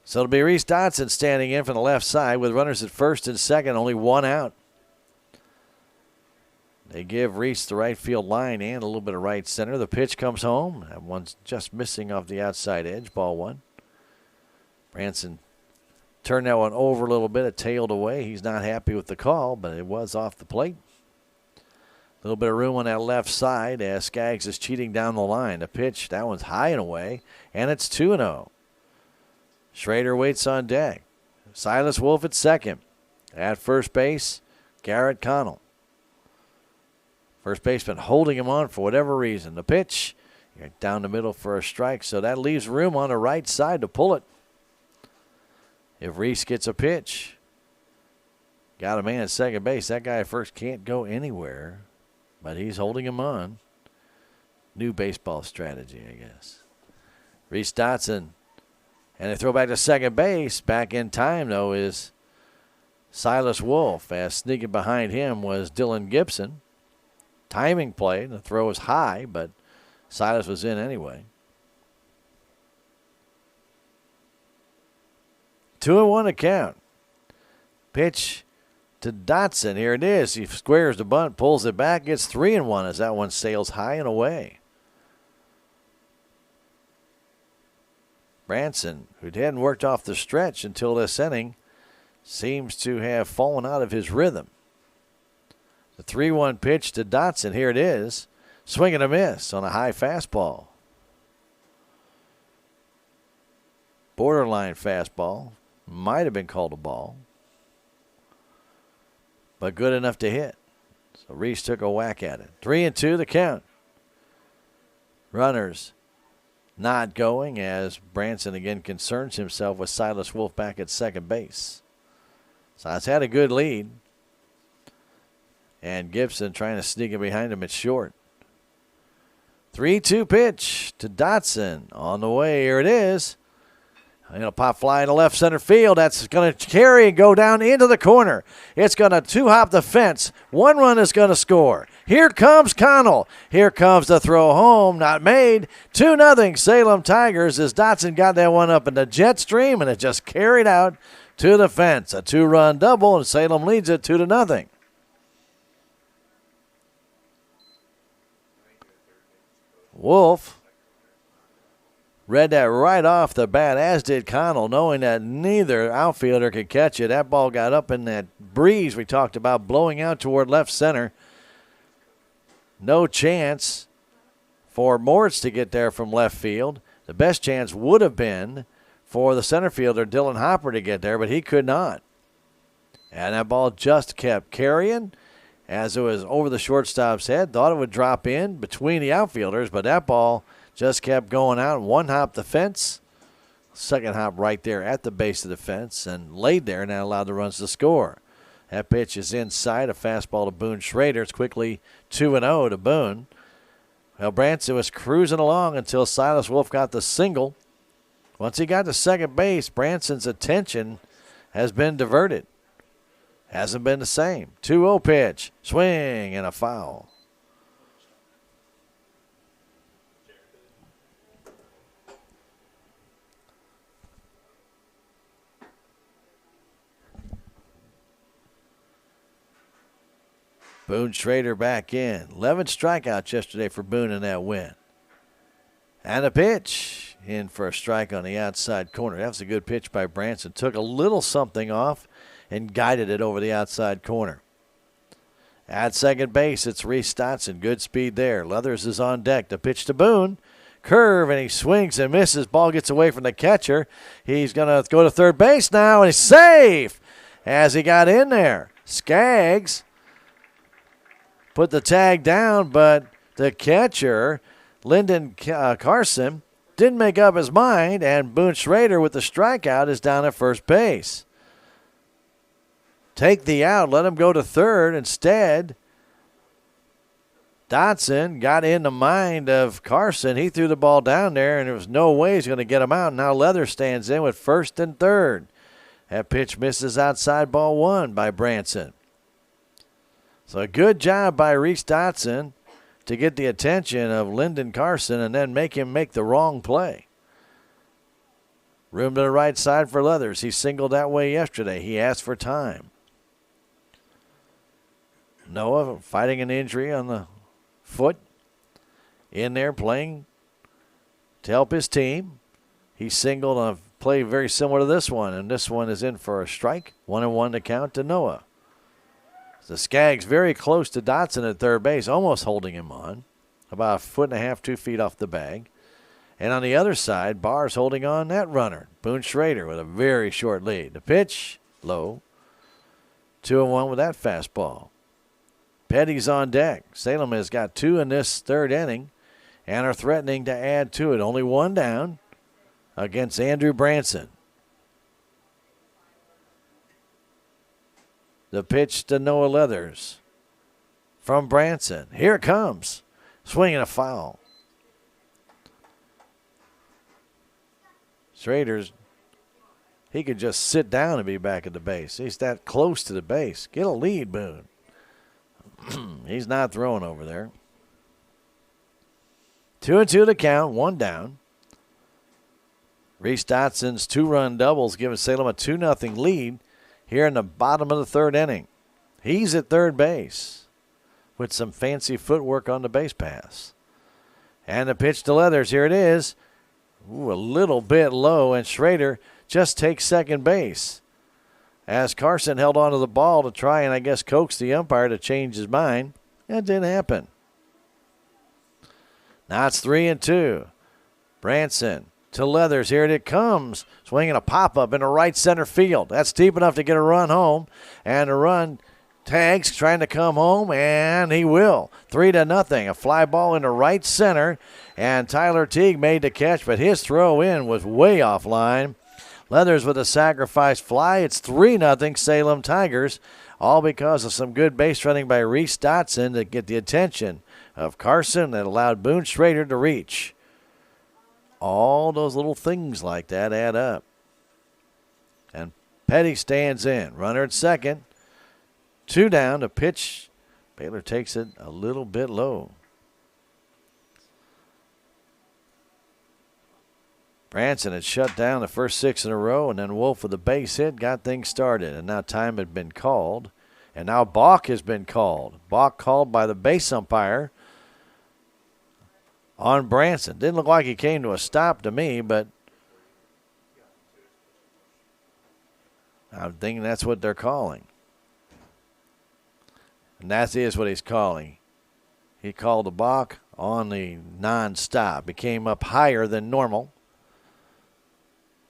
So it'll be Reese Dotson standing in from the left side with runners at first and second, only one out. They give Reese the right field line and a little bit of right center. The pitch comes home. That one's just missing off the outside edge. Ball one. Branson turned that one over a little bit. It tailed away. He's not happy with the call, but it was off the plate. A little bit of room on that left side as Skaggs is cheating down the line. The pitch, that one's high and away, and it's 2-0. Schrader waits on deck. Silas Wolf at second. At first base, Garrett Connell. First baseman holding him on for whatever reason. The pitch, you're down the middle for a strike, so that leaves room on the right side to pull it. If Reese gets a pitch, got a man at second base. That guy at first can't go anywhere, but he's holding him on. New baseball strategy, I guess. Reese Dotson, and they throw back to second base. Back in time, though, is Silas Wolf. As sneaking behind him was Dylan Gibson. Timing play. The throw was high, but Silas was in anyway. 2-1 to count. Pitch to Dotson. Here it is. He squares the bunt, pulls it back, gets 3-1 as that one sails high and away. Branson, who hadn't worked off the stretch until this inning, seems to have fallen out of his rhythm. The 3-1 pitch to Dotson. Here it is. Swing and a miss on a high fastball. Borderline fastball. Might have been called a ball, but good enough to hit. So Reese took a whack at it. 3-2 the count. Runners not going as Branson again concerns himself with Silas Wolf back at second base. Silas had a good lead. And Gibson trying to sneak it behind him at short. 3-2 pitch to Dotson. On the way, here it is. It'll pop fly to left center field. That's going to carry and go down into the corner. It's going to two-hop the fence. One run is going to score. Here comes Connell. Here comes the throw home. Not made. 2-0 Salem Tigers as Dotson got that one up in the jet stream, and it just carried out to the fence. A two-run double, and Salem leads it 2-0. Wolf read that right off the bat, as did Connell, knowing that neither outfielder could catch it. That ball got up in that breeze we talked about, blowing out toward left center. No chance for Moritz to get there from left field. The best chance would have been for the center fielder, Dylan Hopper, to get there, but he could not. And that ball just kept carrying. As it was over the shortstop's head, thought it would drop in between the outfielders, but that ball just kept going out. One hop the fence, second hop right there at the base of the fence, and laid there and that allowed the runs to score. That pitch is inside, a fastball to Boone Schrader. It's quickly 2-0 to Boone. Well, Branson was cruising along until Silas Wolf got the single. Once he got to second base, Branson's attention has been diverted. Hasn't been the same. 2-0 pitch. Swing and a foul. Boone Schrader back in. 11 strikeouts yesterday for Boone in that win. And a pitch in for a strike on the outside corner. That was a good pitch by Branson. Took a little something off and guided it over the outside corner. At second base, it's Reese Dotson. Good speed there. Leathers is on deck. The pitch to Boone. Curve, and he swings and misses. Ball gets away from the catcher. He's going to go to third base now, and he's safe as he got in there. Skaggs put the tag down, but the catcher, Lyndon Carson, didn't make up his mind, and Boone Schrader with the strikeout is down at first base. Take the out, let him go to third. Instead, Dotson got in the mind of Carson. He threw the ball down there, and there was no way he's going to get him out. Now Leather stands in with first and third. That pitch misses outside, ball one by Branson. So a good job by Reese Dotson to get the attention of Lyndon Carson and then make him make the wrong play. Room to the right side for Leathers. He singled that way yesterday. He asked for time. Noah fighting an injury on the foot. In there playing to help his team. He singled on a play very similar to this one, and this one is in for a strike. 1-1 to count to Noah. The Skaggs very close to Dotson at third base, almost holding him on. About 1.5 feet, 2 feet off the bag. And on the other side, Barr's holding on that runner. Boone Schrader with a very short lead. The pitch, low. 2-1 with that fastball. Petty's on deck. Salem has got 2 in this third inning and are threatening to add to it. Only 1 down against Andrew Branson. The pitch to Noah Leathers from Branson. Here it comes. Swinging a foul. Schrader's, he could just sit down and be back at the base. He's that close to the base. Get a lead, Boone. He's not throwing over there. 2-2 to count, 1 down. Reese Dotson's 2-run doubles giving Salem a 2-0 lead here in the bottom of the third inning. He's at third base with some fancy footwork on the base pass. And the pitch to Leathers. Here it is. Ooh, a little bit low, and Schrader just takes second base. As Carson held on to the ball to try and, I guess, coax the umpire to change his mind. That didn't happen. Now it's 3-2. Branson to Leathers. Here it comes. Swinging a pop-up into right center field. That's deep enough to get a run home. And the run tags trying to come home, and he will. 3-0. A fly ball into right center. And Tyler Teague made the catch, but his throw in was way offline. Leathers with a sacrifice fly. It's 3-0 Salem Tigers, all because of some good base running by Reese Dotson to get the attention of Carson that allowed Boone Schrader to reach. All those little things like that add up. And Petty stands in. Runner at second. 2 down. The pitch. Baylor takes it a little bit low. Branson had shut down the first 6 in a row, and then Wolf with a base hit got things started. And now time had been called. And now balk has been called. Balk called by the base umpire on Branson. Didn't look like he came to a stop to me, but I'm thinking that's what they're calling. And that is what he's calling. He called a balk on the non-stop. He came up higher than normal.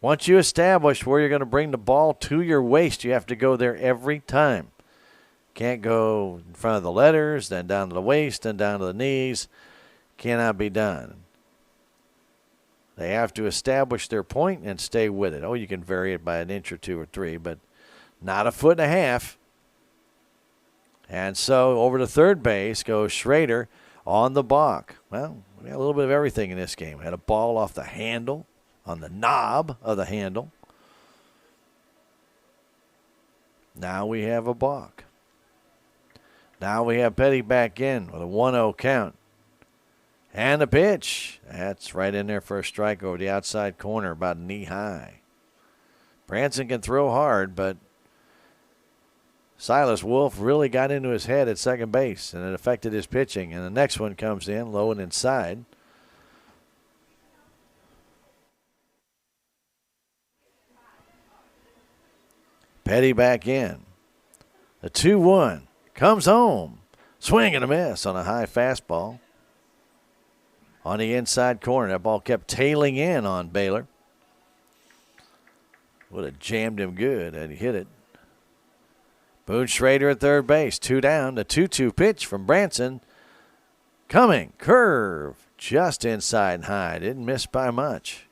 Once you establish where you're going to bring the ball to your waist, you have to go there every time. Can't go in front of the letters, then down to the waist, then down to the knees. Cannot be done. They have to establish their point and stay with it. Oh, you can vary it by an inch or 2 or 3, but not a 1.5 feet. And so over to third base goes Schrader on the balk. Well, we got a little bit of everything in this game. Had a ball off the handle, on the knob of the handle. Now we have a balk. Now we have Petty back in with a 1-0 count. And the pitch. That's right in there for a strike over the outside corner, about knee high. Branson can throw hard, but Silas Wolf really got into his head at second base, and it affected his pitching. And the next one comes in low and inside. Petty back in. The 2-1 comes home. Swing and a miss on a high fastball. On the inside corner, that ball kept tailing in on Baylor. Would have jammed him good had he hit it. Boone Schrader at third base, 2 down. The 2-2 pitch from Branson. Coming, curve, just inside and high. Didn't miss by much.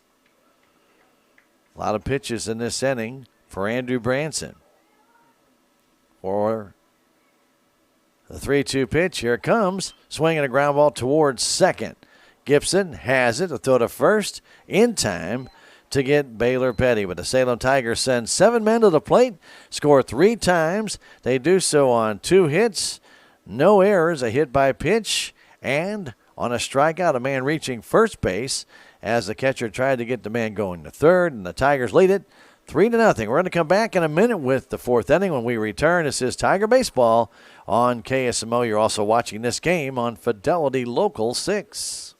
A lot of pitches in this inning for Andrew Branson. For the 3-2 pitch, here it comes. Swinging a ground ball towards second. Gibson has it to throw to first in time to get Baylor Petty. But the Salem Tigers send 7 men to the plate, score 3 times. They do so on 2 hits, no errors, a hit by pitch, and on a strikeout, a man reaching first base as the catcher tried to get the man going to third, and the Tigers lead it 3-0. We're going to come back in a minute with the 4th inning when we return. This is Tiger Baseball on KSMO. You're also watching this game on Fidelity Local 6.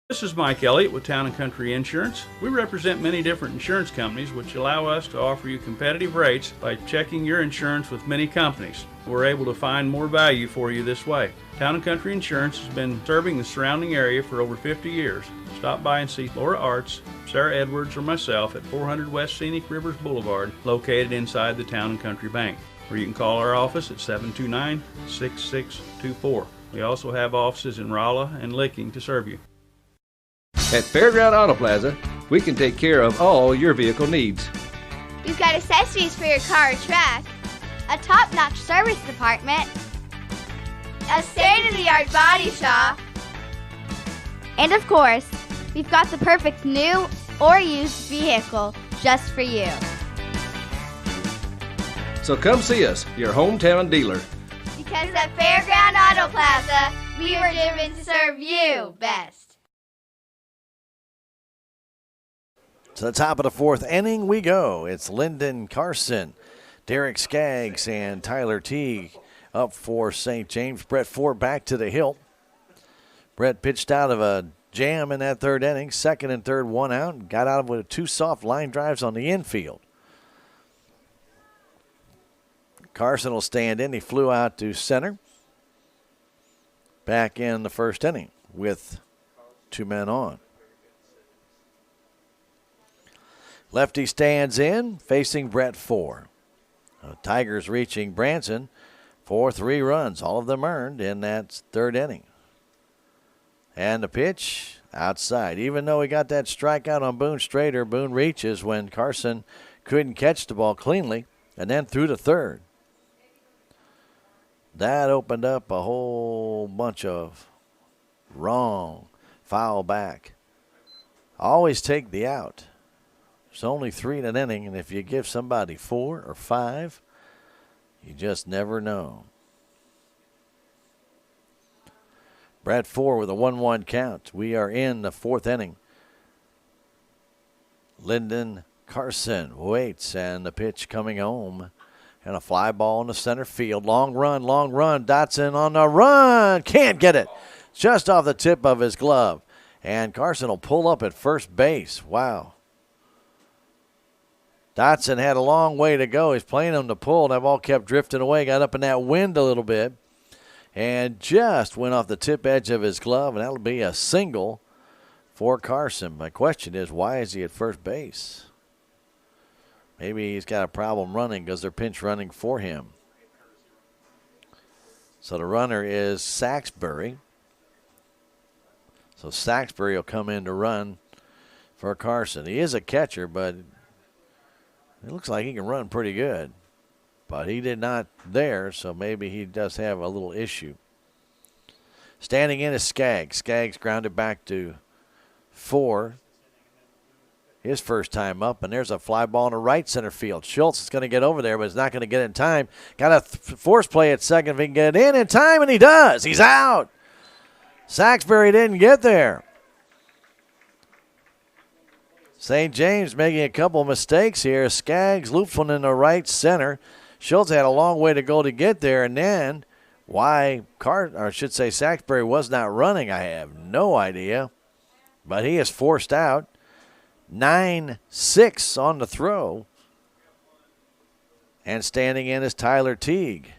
This is Mike Elliott with Town & Country Insurance. We represent many different insurance companies which allow us to offer you competitive rates by checking your insurance with many companies. We're able to find more value for you this way. Town & Country Insurance has been serving the surrounding area for over 50 years. Stop by and see Laura Arts, Sarah Edwards, or myself at 400 West Scenic Rivers Boulevard, located inside the Town & Country Bank. Or you can call our office at 729-6624. We also have offices in Rolla and Licking to serve you. At Fairground Auto Plaza, we can take care of all your vehicle needs. We've got accessories for your car or truck, a top-notch service department, a state-of-the-art body shop, and of course, we've got the perfect new or used vehicle just for you. So come see us, your hometown dealer. Because at Fairground Auto Plaza, we were driven to serve you best. To the top of the 4th inning we go. It's Lyndon Carson, Derek Skaggs, and Tyler Teague up for St. James. Brett Ford back to the hill. Brett pitched out of a jam in that 3rd inning. 2nd and 3rd, 1 out, and got out of it with 2 soft line drives on the infield. Carson will stand in. He flew out to center. Back in the 1st inning with 2 men on. Lefty stands in, facing Brett Ford. Tigers reaching Branson for 3 runs, all of them earned in that 3rd inning. And the pitch outside. Even though he got that strikeout on Boone Schrader, Boone reaches when Carson couldn't catch the ball cleanly and then threw to 3rd. That opened up a whole bunch of wrong, foul back. Always take the out. It's only 3 in an inning, and if you give somebody 4 or 5, you just never know. Brett Ford with a 1-1 count. We are in the 4th inning. Lyndon Carson waits, and the pitch coming home. And a fly ball in the center field. Long run. Dotson on the run. Can't get it. Just off the tip of his glove. And Carson will pull up at first base. Wow. Dotson had a long way to go. He's playing him to pull. That ball kept drifting away. Got up in that wind a little bit. And just went off the tip edge of his glove. And that'll be a single for Carson. My question is, why is he at first base? Maybe he's got a problem running because they're pinch running for him. So the runner is Saxbury. So Saxbury will come in to run for Carson. He is a catcher, but it looks like he can run pretty good. But he did not there, so maybe he does have a little issue. Standing in is Skaggs. Skaggs grounded back to 4. His first time up, and there's a fly ball in the right center field. Schultz is going to get over there, but he's not going to get it in time. Got a force play at second if he can get it in time, and he does. He's out. Saxbury didn't get there. St. James making a couple mistakes here. Skaggs loops one in the right center. Schultz had a long way to go to get there, and then why Saxbury was not running, I have no idea. But he is forced out. 9-6 on the throw. And standing in is Tyler Teague.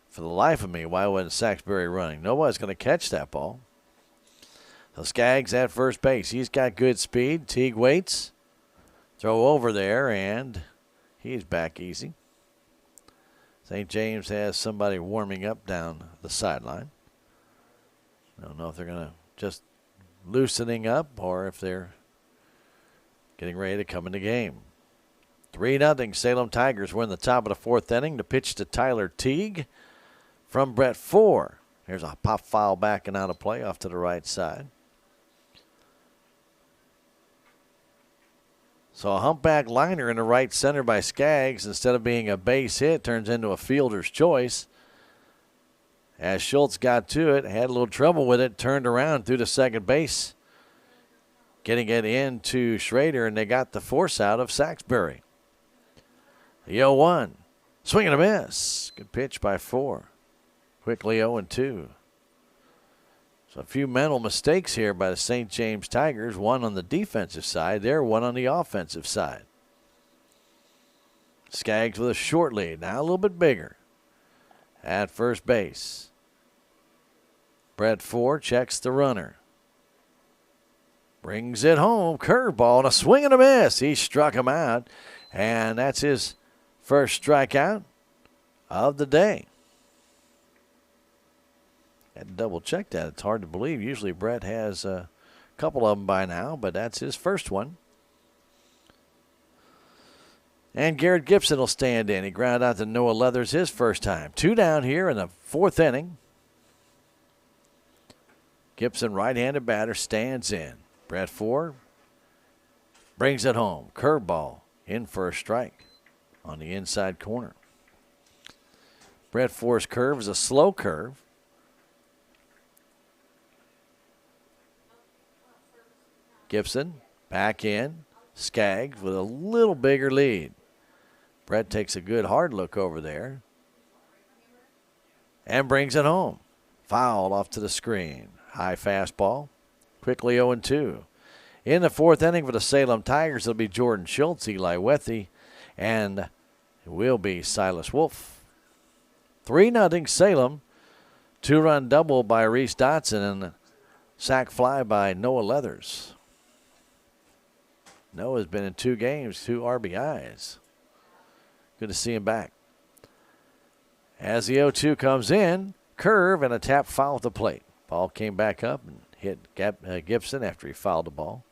For the life of me, why wasn't Saxbury running? Nobody's going to catch that ball. So Skaggs at first base. He's got good speed. Teague waits. Throw over there, and he's back easy. St. James has somebody warming up down the sideline. I don't know if they're going to just loosening up or if they're getting ready to come in the game. 3-0 Salem Tigers. We're in the top of the fourth inning. The pitch to Tyler Teague from Brett Ford. Here's a pop foul backing out of play off to the right side. So a humpback liner in the right center by Skaggs, instead of being a base hit, turns into a fielder's choice. As Schultz got to it, had a little trouble with it, turned around through to second base, getting it into Schrader, and they got the force out of Saxbury. The 0-1. Swing and a miss. Good pitch by Ford. Quickly 0-2. So a few mental mistakes here by the St. James Tigers. One on the defensive side there, one on the offensive side. Skaggs with a short lead, now a little bit bigger. At first base. Brett Ford checks the runner. Brings it home. Curveball and a swing and a miss. He struck him out. And that's his first strikeout of the day. Had to double check that. It's hard to believe. Usually Brett has a couple of them by now, but that's his first one. And Garrett Gibson will stand in. He grounded out to Noah Leathers his first time. 2 down here in the fourth inning. Gibson, right-handed batter, stands in. Brett Ford brings it home. Curveball in for a strike on the inside corner. Brett Ford's curve is a slow curve. Gibson back in. Skaggs with a little bigger lead. Brett takes a good hard look over there and brings it home. Fouled off to the screen. High fastball. Quickly 0-2. In the fourth inning for the Salem Tigers, it'll be Jordan Schultz, Eli Wethy, and it will be Silas Wolf. 3-0 Salem. 2-run double by Reese Dotson and a sac fly by Noah Leathers. Noah's been in 2 games, 2 RBIs. Good to see him back. As the 0-2 comes in, curve and a tap foul at the plate. Ball came back up and hit Gibson after he fouled the ball.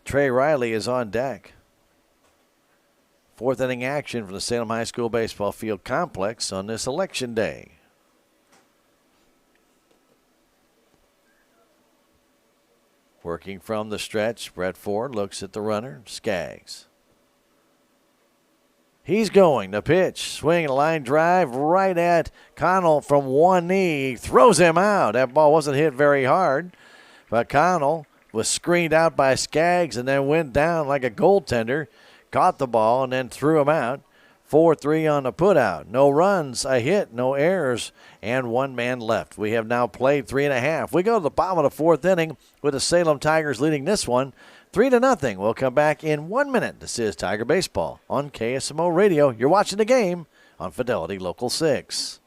Trey Riley is on deck. Fourth inning action from the Salem High School Baseball Field Complex on this election day. Working from the stretch, Brett Ford looks at the runner, Skaggs. He's going. The pitch, swing, a line drive right at Connell from one knee. Throws him out. That ball wasn't hit very hard, but Connell was screened out by Skaggs and then went down like a goaltender, caught the ball, and then threw him out. 4-3 on the putout. No runs, a hit, no errors, and 1 man left. We have now played 3.5. We go to the bottom of the fourth inning with the Salem Tigers leading this one 3-0. We'll come back in 1 minute. This is Tiger Baseball on KSMO Radio. You're watching the game on Fidelity Local 6.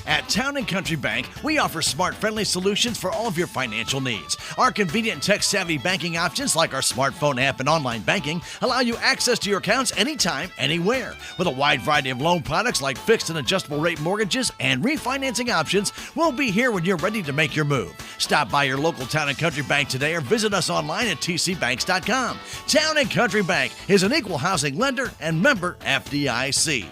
At Town & Country Bank, we offer smart, friendly solutions for all of your financial needs. Our convenient tech-savvy banking options like our smartphone app and online banking allow you access to your accounts anytime, anywhere. With a wide variety of loan products like fixed and adjustable rate mortgages and refinancing options, we'll be here when you're ready to make your move. Stop by your local Town & Country Bank today or visit us online at tcbanks.com. Town & Country Bank is an equal housing lender and member FDIC.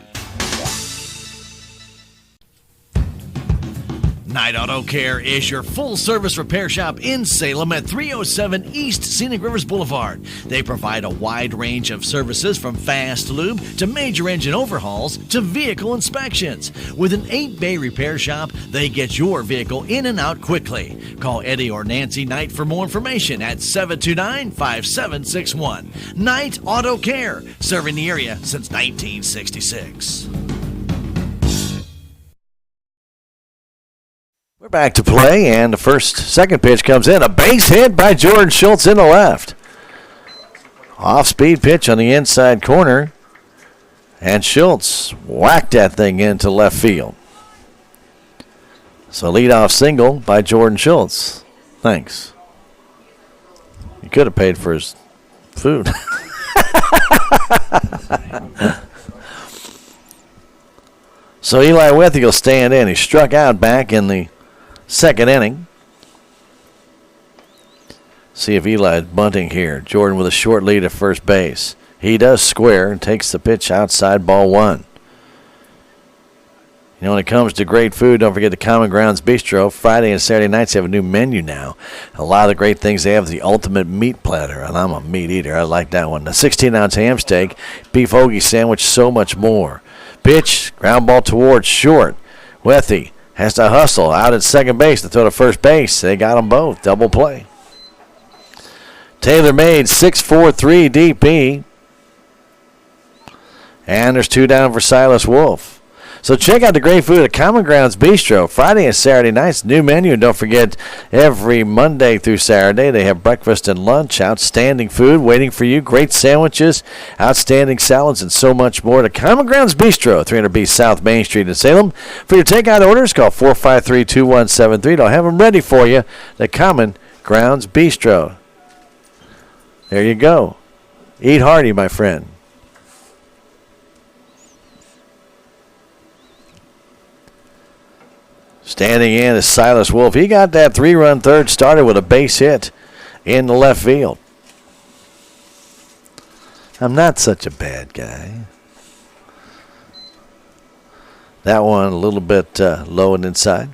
Knight Auto Care is your full-service repair shop in Salem at 307 East Scenic Rivers Boulevard. They provide a wide range of services from fast lube to major engine overhauls to vehicle inspections. With an 8-bay repair shop, they get your vehicle in and out quickly. Call Eddie or Nancy Knight for more information at 729-5761. Knight Auto Care, serving the area since 1966. We're back to play, and the second pitch comes in. A base hit by Jordan Schultz in the left. Off-speed pitch on the inside corner, and Schultz whacked that thing into left field. So leadoff single by Jordan Schultz. Thanks. You could have paid for his food. So Eli Wethy will stand in. He struck out back in the second inning. See if Eli's bunting here. Jordan with a short lead at first base. He does square and takes the pitch outside, ball one. You know, when it comes to great food, don't forget the Common Grounds Bistro. Friday and Saturday nights have a new menu now. A lot of the great things they have is the ultimate meat platter, and I'm a meat eater. I like that one. The 16-ounce ham steak, beef hoagie sandwich, so much more. Pitch, ground ball towards short. Wethy has to hustle out at second base to throw to first base. They got them both. Double play. Taylor made 6-4-3 DP. And there's two down for Silas Wolf. So check out the great food at Common Grounds Bistro. Friday and Saturday nights, new menu. And don't forget, every Monday through Saturday, they have breakfast and lunch. Outstanding food waiting for you. Great sandwiches, outstanding salads, and so much more. To Common Grounds Bistro, 300B South Main Street in Salem. For your takeout orders, call 453-2173. They'll have them ready for you. The Common Grounds Bistro. There you go. Eat hearty, my friend. Standing in is Silas Wolf. He got that 3-run third started with a base hit in the left field. I'm not such a bad guy. That one a little bit low and inside.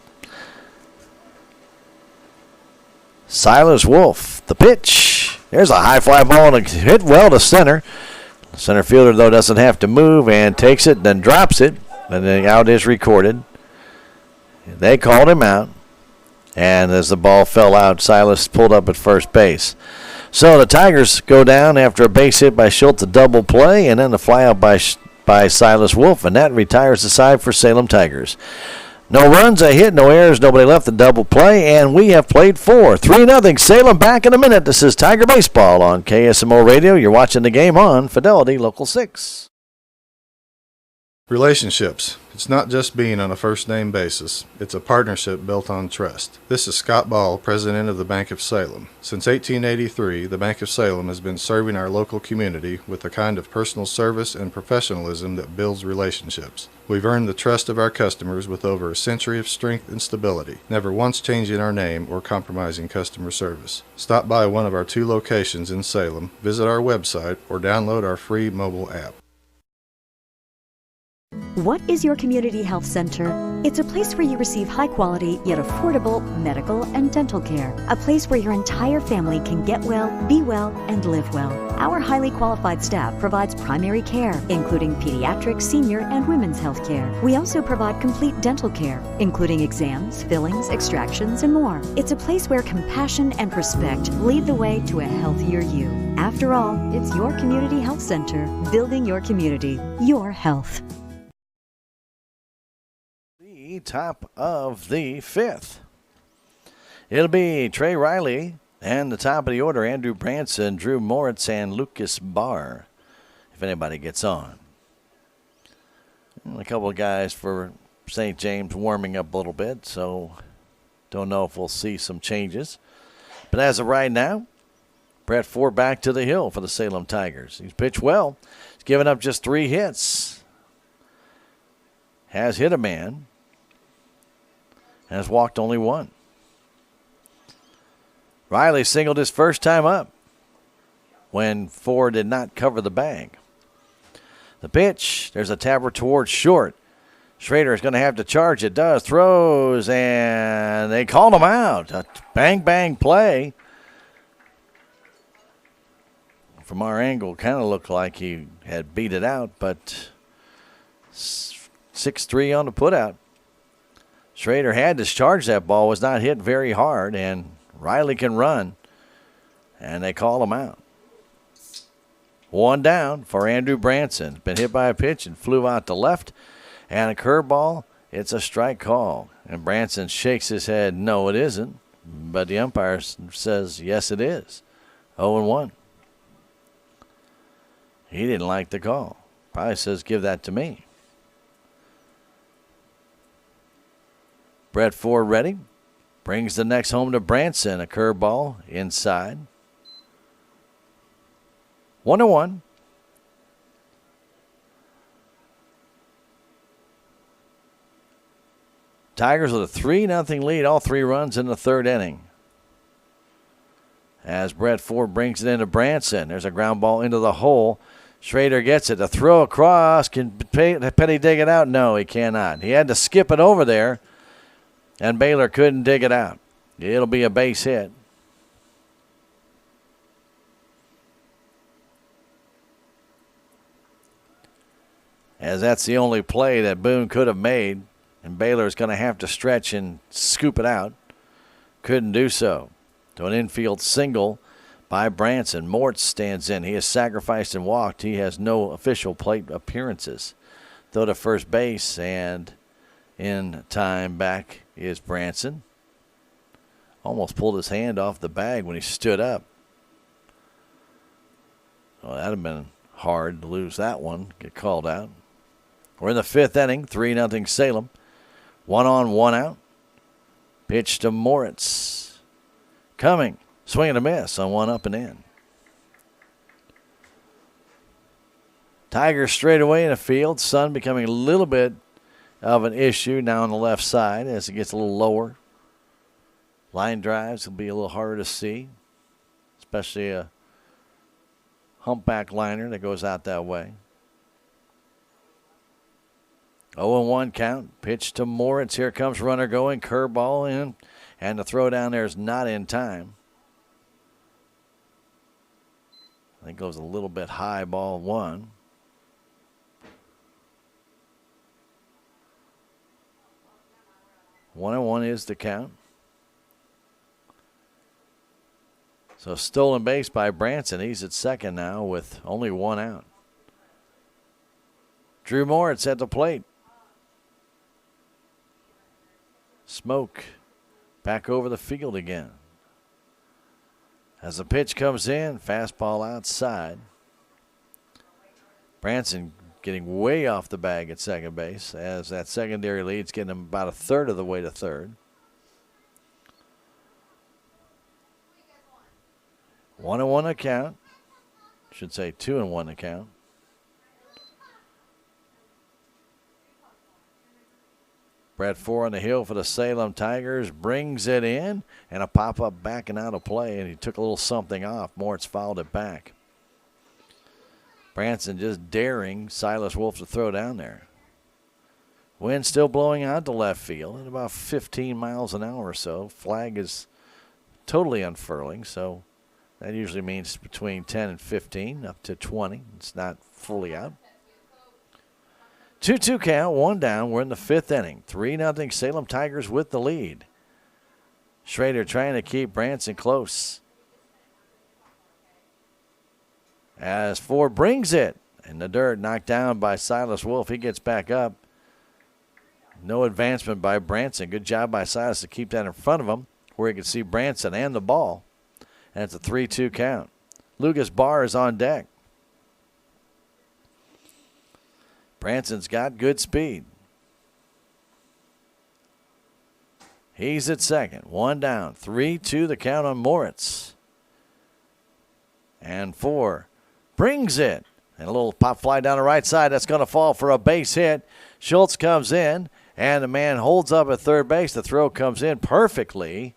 Silas Wolf, the pitch. There's a high fly ball and hit well to center. The center fielder, though, doesn't have to move and takes it, then drops it. And the out is recorded. They called him out, and as the ball fell out, Silas pulled up at first base. So the Tigers go down after a base hit by Schultz, a double play, and then the fly out by Silas Wolf, and that retires the side for Salem Tigers. No runs, a hit, no errors, nobody left, the double play, and we have played 4. 3-0, Salem back in a minute. This is Tiger Baseball on KSMO Radio. You're watching the game on Fidelity Local 6. Relationships. It's not just being on a first-name basis. It's a partnership built on trust. This is Scott Ball, president of the Bank of Salem. Since 1883, the Bank of Salem has been serving our local community with the kind of personal service and professionalism that builds relationships. We've earned the trust of our customers with over a century of strength and stability, never once changing our name or compromising customer service. Stop by one of our 2 locations in Salem, visit our website, or download our free mobile app. What is your community health center? It's a place where you receive high quality yet affordable medical and dental care. A place where your entire family can get well, be well, and live well. Our highly qualified staff provides primary care, including pediatric, senior, and women's health care. We also provide complete dental care, including exams, fillings, extractions, and more. It's a place where compassion and respect lead the way to a healthier you. After all, it's your community health center, building your community, your health. Top of the 5th. It'll be Trey Riley and the top of the order, Andrew Branson, Drew Moritz, and Lucas Barr, if anybody gets on. And a couple of guys for St. James warming up a little bit, so don't know if we'll see some changes. But as of right now, Brett Ford back to the hill for the Salem Tigers. He's pitched well. He's given up just 3 hits. Has hit a man. Has walked only 1. Riley singled his first time up when Ford did not cover the bag. The pitch, there's a tapper towards short. Schrader is going to have to charge. It does. Throws, and they called him out. A bang play. From our angle, kind of looked like he had beat it out, but 6-3 on the putout. Schrader had to charge that ball, was not hit very hard, and Riley can run, and they call him out. One down for Andrew Branson. Been hit by a pitch and flew out to left, and a curveball. It's a strike call, and Branson shakes his head, no, it isn't, but the umpire says, yes, it is. 0-1. He didn't like the call. Probably says, give that to me. Brett Ford ready. Brings the next home to Branson. A curveball inside. 1-1. Tigers with a 3-0 lead. All 3 runs in the third inning. As Brett Ford brings it into Branson. There's a ground ball into the hole. Schrader gets it. The throw across. Can Petty dig it out? No, he cannot. He had to skip it over there, and Baylor couldn't dig it out. It'll be a base hit. As that's the only play that Boone could have made, and Baylor's going to have to stretch and scoop it out. Couldn't do so. To an infield single by Branson. Mortz stands in. He has sacrificed and walked. He has no official plate appearances. Throw to first base, and in time back is Branson. Almost pulled his hand off the bag when he stood up. Well, that'd have been hard to lose that one, get called out. We're in the 5th inning, 3-0 Salem. 1 on, 1 out. Pitch to Moritz. Coming. Swing and a miss on 1 up and in. Tigers straight away in the field. Sun becoming a little bit of an issue now on the left side as it gets a little lower. Line drives will be a little harder to see, especially a humpback liner that goes out that way. 0-1 count. Pitch to Moritz. Here comes runner going. Curveball in. And the throw down there is not in time. I think it goes a little bit high, ball 1. One and 1 is the count. So stolen base by Branson. He's at second now with only 1 out. Drew Moritz at the plate. Smoke back over the field again. As the pitch comes in, fastball outside. Branson getting way off the bag at second base as that secondary lead's getting him about a third of the way to third. 1-1 a count. Should say 2-1 a count. Brett Ford on the hill for the Salem Tigers. Brings it in, and a pop-up back and out of play, and he took a little something off. Moritz fouled it back. Branson just daring Silas Wolf to throw down there. Wind still blowing out to left field at about 15 miles an hour or so. Flag is totally unfurling, so that usually means between 10 and 15, up to 20. It's not fully out. 2-2 count, 1 down. We're in the 5th inning. 3-0 Salem Tigers with the lead. Schrader trying to keep Branson close. As Ford brings it in the dirt, knocked down by Silas Wolf. He gets back up. No advancement by Branson. Good job by Silas to keep that in front of him where he could see Branson and the ball. And it's a 3-2 count. Lucas Barr is on deck. Branson's got good speed. He's at second. 1 down. 3-2 the count on Moritz. And 4 brings it. And a little pop fly down the right side. That's going to fall for a base hit. Schultz comes in, and the man holds up at third base. The throw comes in perfectly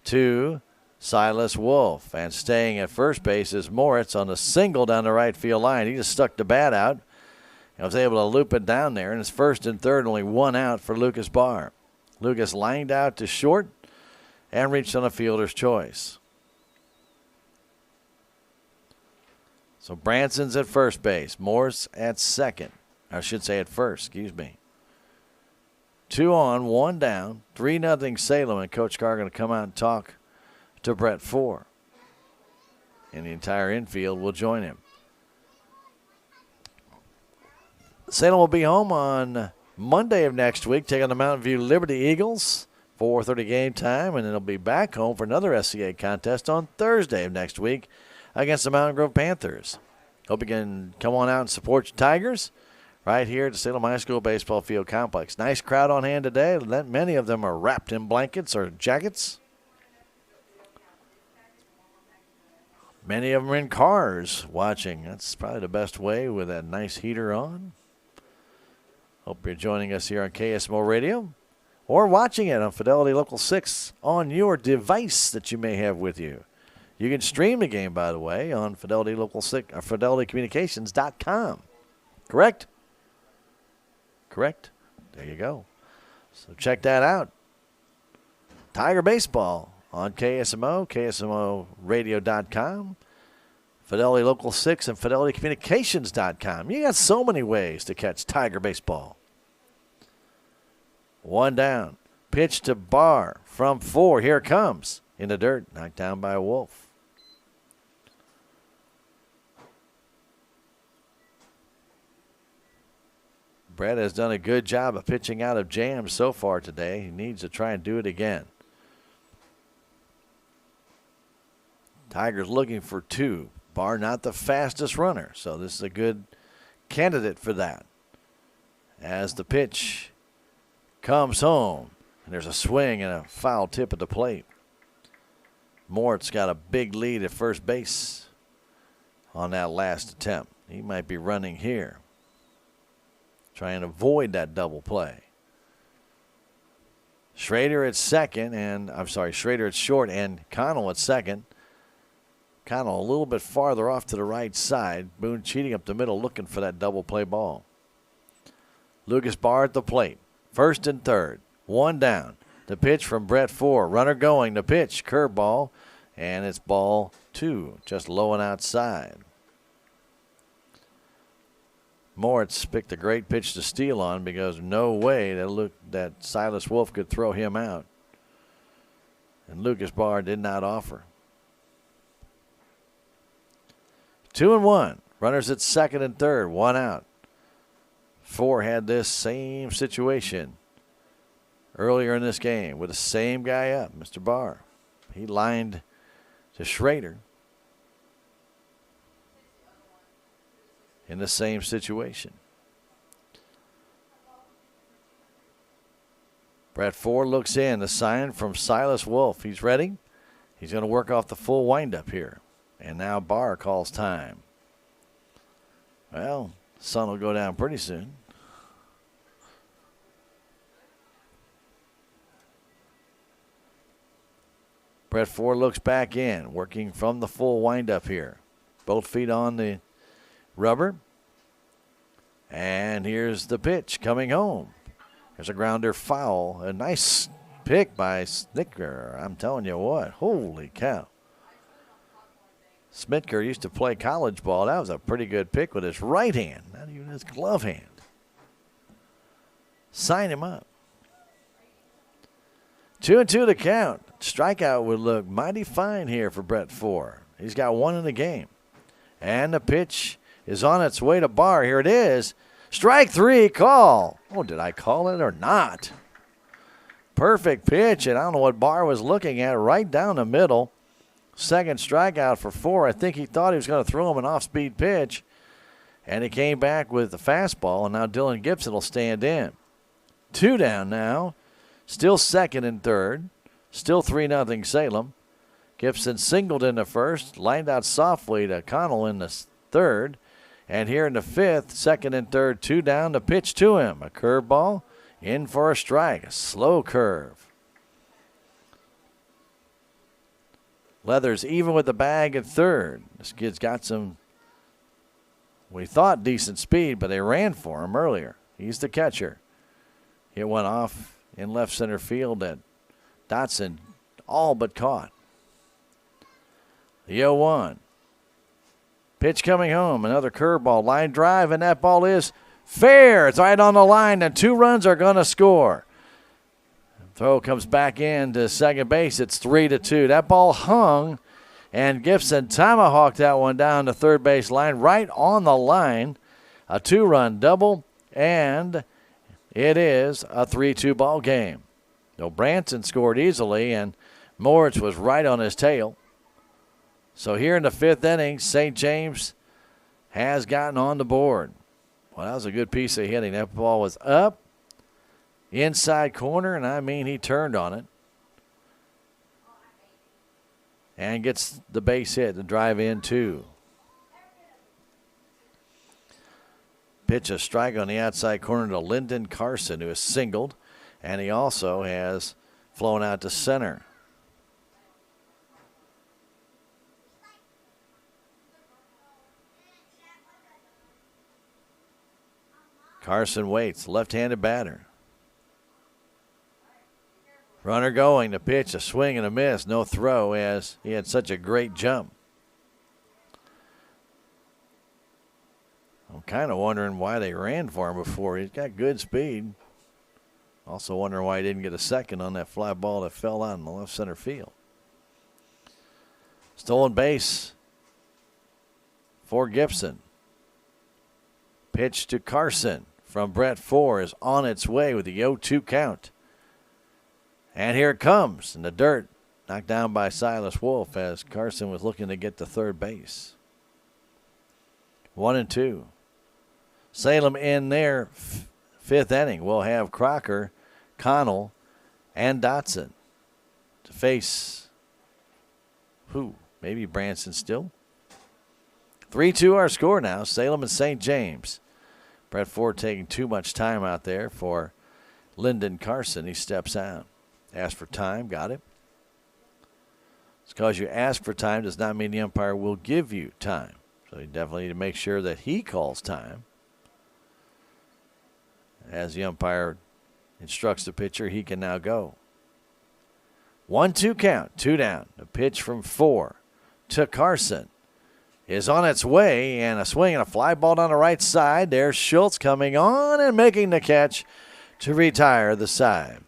to Silas Wolf. And staying at first base is Moritz on a single down the right field line. He just stuck the bat out. I was able to loop it down there, and it's first and third, only one out for Lucas Barr. Lucas lined out to short and reached on a fielder's choice. So Branson's at first base. Morse at second. I should say at first, excuse me. 2 on, 1 down, 3-0 Salem, and Coach Carr going to come out and talk to Brett Ford. And the entire infield will join him. Salem will be home on Monday of next week, taking the Mountain View Liberty Eagles, 4:30 game time, and then they'll be back home for another SCA contest on Thursday of next week against the Mountain Grove Panthers. Hope you can come on out and support your Tigers right here at the Salem High School Baseball Field Complex. Nice crowd on hand today. Many of them are wrapped in blankets or jackets. Many of them are in cars watching. That's probably the best way with that nice heater on. Hope you're joining us here on KSMO Radio or watching it on Fidelity Local 6 on your device that you may have with you. You can stream the game, by the way, on Fidelity Local 6 or FidelityCommunications.com. Correct? Correct. There you go. So check that out. Tiger Baseball on KSMO, KSMORadio.com, Fidelity Local 6, and FidelityCommunications.com. You got so many ways to catch Tiger Baseball. 1 down. Pitch to Barr from 4. Here it comes. In the dirt. Knocked down by Wolf. Brett has done a good job of pitching out of jams so far today. He needs to try and do it again. Tigers looking for 2. Barr not the fastest runner, so this is a good candidate for that. As the pitch comes home, and there's a swing and a foul tip at the plate. Mort's got a big lead at first base on that last attempt. He might be running here. Trying to avoid that double play. Schrader at short, and Connell at second. Connell a little bit farther off to the right side. Boone cheating up the middle, looking for that double play ball. Lucas Barr at the plate. First and third. 1 down. The pitch from Brett Ford. Runner going. The pitch. Curveball. And it's ball 2. Just low and outside. Moritz picked a great pitch to steal on because no way that Silas Wolf could throw him out. And Lucas Barr did not offer. 2-1. Runners at second and third. 1 out. Ford had this same situation earlier in this game with the same guy up, Mr. Barr. He lined to Schrader in the same situation. Brett Ford looks in. The sign from Silas Wolf. He's ready. He's going to work off the full windup here. And now Barr calls time. Well, the sun will go down pretty soon. Brett Ford looks back in, working from the full windup here. Both feet on the rubber. And here's the pitch coming home. There's a grounder foul. A nice pick by Snicker. I'm telling you what. Holy cow. Smitker used to play college ball. That was a pretty good pick with his right hand, not even his glove hand. Sign him up. 2-2 to count. Strikeout would look mighty fine here for Brett Ford. He's got 1 in the game. And the pitch is on its way to Barr. Here it is. Strike 3, call. Oh, did I call it or not? Perfect pitch, and I don't know what Barr was looking at, right down the middle. Second strikeout for Ford. I think he thought he was going to throw him an off-speed pitch, and he came back with the fastball, and now Dylan Gibson will stand in. 2 down now. Still second and third. Still 3-0 Salem. Gibson singled in the first, lined out softly to Connell in the third. And here in the fifth, second and third, 2 down, the pitch to him. A curveball in for a strike, a slow curve. Leathers even with the bag at third. This kid's got some we thought decent speed, but they ran for him earlier. He's the catcher. It went off in left center field that Dotson all but caught. The 0-1. Pitch coming home. Another curveball. Line drive, and that ball is fair. It's right on the line, and 2 runs are going to score. Throw comes back in to second base. It's 3-2. That ball hung, and Gibson tomahawked that one down the third base line, right on the line. A 2-run double, and it is a 3-2 ball game. So Branson scored easily, and Moritz was right on his tail. So here in the 5th inning, St. James has gotten on the board. Well, that was a good piece of hitting. That ball was up, inside corner, and I mean he turned on it. And gets the base hit to drive in 2. Pitch a strike on the outside corner to Lyndon Carson, who is singled, and he also has flown out to center. Carson waits, left-handed batter. Runner going, the pitch, a swing and a miss, no throw as he had such a great jump. I'm kind of wondering why they ran for him before. He's got good speed. Also wondering why he didn't get a second on that fly ball that fell out in the left center field. Stolen base for Gibson. Pitch to Carson from Brett Ford is on its way with the 0-2 count. And here it comes in the dirt. Knocked down by Silas Wolf as Carson was looking to get to third base. 1-2. Salem in their 5th inning will have Crocker, Connell, and Dotson to face who? Maybe Branson still. 3-2 our score now. Salem and St. James. Brett Ford taking too much time out there for Lyndon Carson. He steps out. Asked for time. Got it. It's because you ask for time does not mean the umpire will give you time. So you definitely need to make sure that he calls time. As the umpire instructs the pitcher, he can now go. 1-2 count, 2 down. A pitch from Ford to Carson is on its way, and a swing and a fly ball down the right side. There's Schultz coming on and making the catch to retire the side.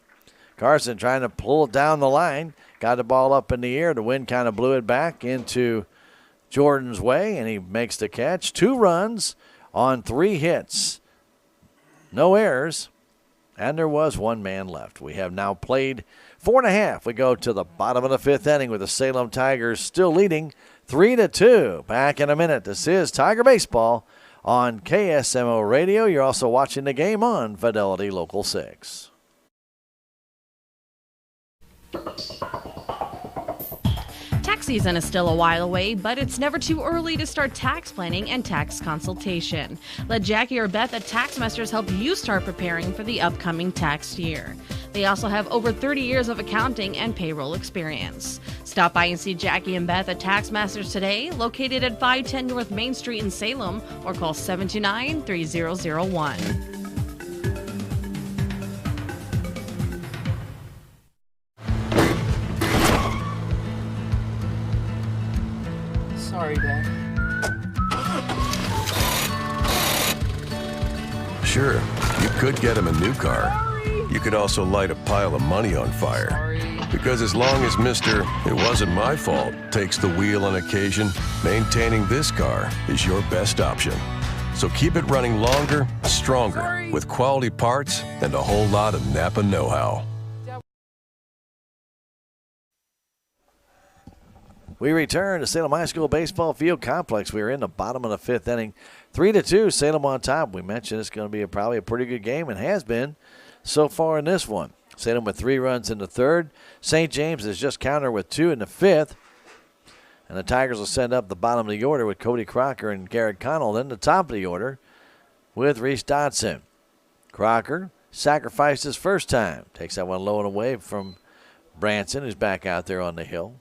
Carson trying to pull it down the line. Got the ball up in the air. The wind kind of blew it back into Jordan's way, and he makes the catch. 2 runs on 3 hits. No errors, and there was 1 man left. We have now played 4.5. We go to the bottom of the 5th inning with the Salem Tigers still leading 3-2. Back in a minute. This is Tiger Baseball on KSMO Radio. You're also watching the game on Fidelity Local 6. Tax season is still a while away, but it's never too early to start tax planning and tax consultation. Let Jackie or Beth at Tax Masters help you start preparing for the upcoming tax year. They also have over 30 years of accounting and payroll experience. Stop by and see Jackie and Beth at Tax Masters today, located at 510 North Main Street in Salem, or call 729-3001. Sorry, Dad. Sure, you could get him a new car. You could also light a pile of money on fire. Because as long as Mr. It wasn't my fault takes the wheel on occasion, maintaining this car is your best option. So keep it running longer, stronger, with quality parts and a whole lot of Napa know-how. We return to Salem High School Baseball Field Complex. We are in the bottom of the 5th inning. 3-2, Salem on top. We mentioned it's going to be probably a pretty good game, and has been so far in this one. Salem with 3 runs in the 3rd. St. James has just countered with 2 in the 5th. And the Tigers will send up the bottom of the order with Cody Crocker and Garrett Connell. Then the top of the order with Reese Dotson. Crocker sacrificed his first time. Takes that one low and away from Branson, who's back out there on the hill.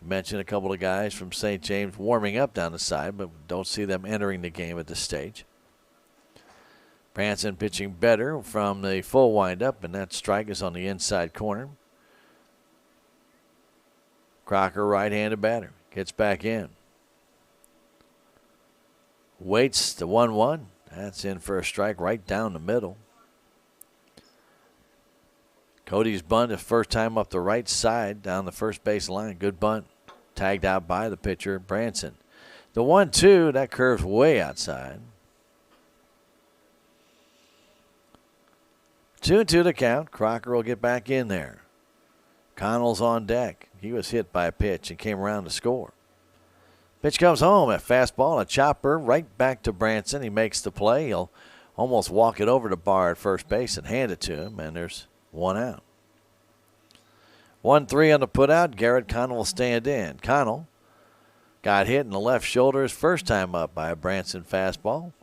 Mentioned a couple of guys from St. James warming up down the side, but don't see them entering the game at this stage. Branson pitching better from the full windup, and that strike is on the inside corner. Crocker, right-handed batter, gets back in. Waits the 1-1. That's in for a strike right down the middle. Cody's bunt his first time up the right side down the first base line. Good bunt. Tagged out by the pitcher, Branson. The 1-2, that curves way outside. 2-2 to count. Crocker will get back in there. Connell's on deck. He was hit by a pitch and came around to score. Pitch comes home. A fastball, a chopper, right back to Branson. He makes the play. He'll almost walk it over to Barr at first base and hand it to him, and there's one out. 1-3 on the putout. Garrett Connell will stand in. Connell got hit in the left shoulder his first time up by a Branson fastball.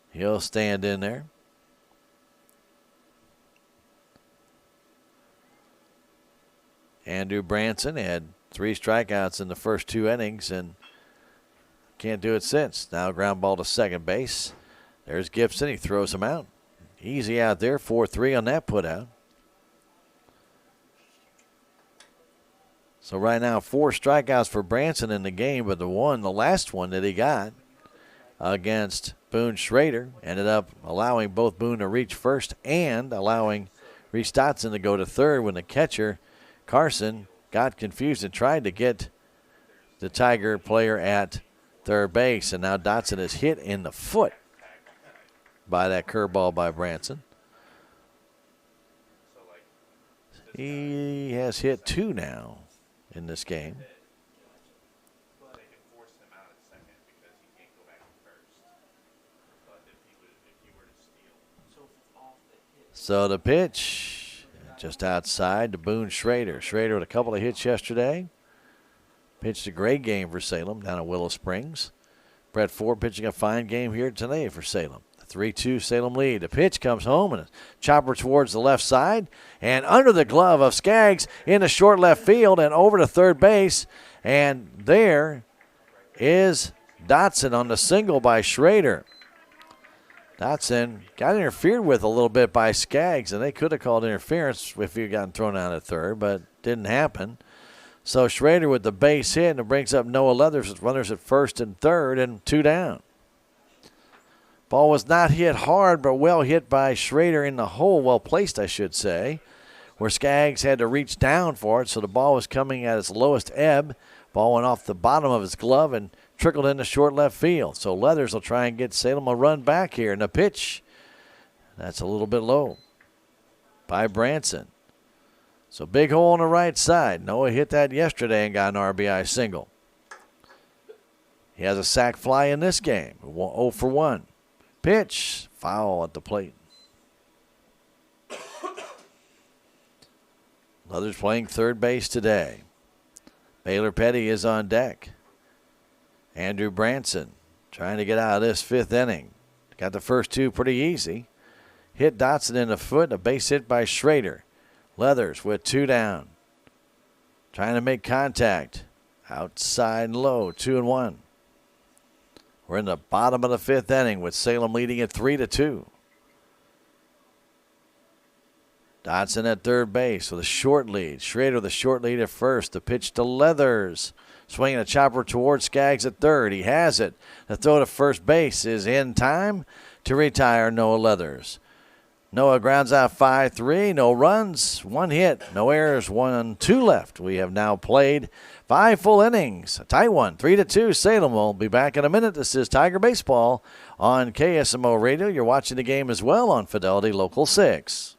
He'll stand in there. Andrew Branson had 3 strikeouts in the first 2 innings and can't do it since. Now ground ball to second base. There's Gibson. He throws him out. Easy out there. 4-3 on that putout. So right now 4 strikeouts for Branson in the game, but the last one that he got against Boone Schrader ended up allowing both Boone to reach first and allowing Reese Dotson to go to third when the catcher Carson got confused and tried to get the Tiger player at third base. And now Dotson is hit in the foot by that curveball by Branson. He has hit 2 now in this game. So the pitch just outside to Boone Schrader. Schrader with a couple of hits yesterday. Pitched a great game for Salem down at Willow Springs. Brett Ford pitching a fine game here today for Salem. 3-2 Salem lead. The pitch comes home and a chopper towards the left side and under the glove of Skaggs in the short left field and over to third base. And there is Dotson on the single by Schrader. Dotson got interfered with a little bit by Skaggs, and they could have called interference if he had gotten thrown out at third, but didn't happen. So Schrader with the base hit, and it brings up Noah Leathers with runners at first and third and 2 down. Ball was not hit hard, but well hit by Schrader in the hole, well placed, I should say, where Skaggs had to reach down for it, so the ball was coming at its lowest ebb. Ball went off the bottom of his glove and trickled into short left field. So Leathers will try and get Salem a run back here. And the pitch, that's a little bit low by Branson. So big hole on the right side. Noah hit that yesterday and got an RBI single. He has a sac fly in this game. 0 for 1. Pitch, foul at the plate. Leathers playing third base today. Baylor Petty is on deck. Andrew Branson trying to get out of this 5th inning. Got the first 2 pretty easy. Hit Dotson in the foot, a base hit by Schrader. Leathers with 2 down. Trying to make contact. Outside and low, 2-1. We're in the bottom of the 5th inning with Salem leading at 3-2. Dotson at third base with a short lead. Schrader with a short lead at first. The pitch to Leathers. Swinging a chopper towards Skaggs at third. He has it. The throw to first base is in time to retire Noah Leathers. Noah grounds out 5-3. No runs, 1 hit, no errors, 1-2 left. We have now played 5 full innings. A tight one, 3-2. Salem will be back in a minute. This is Tiger Baseball on KSMO Radio. You're watching the game as well on Fidelity Local 6.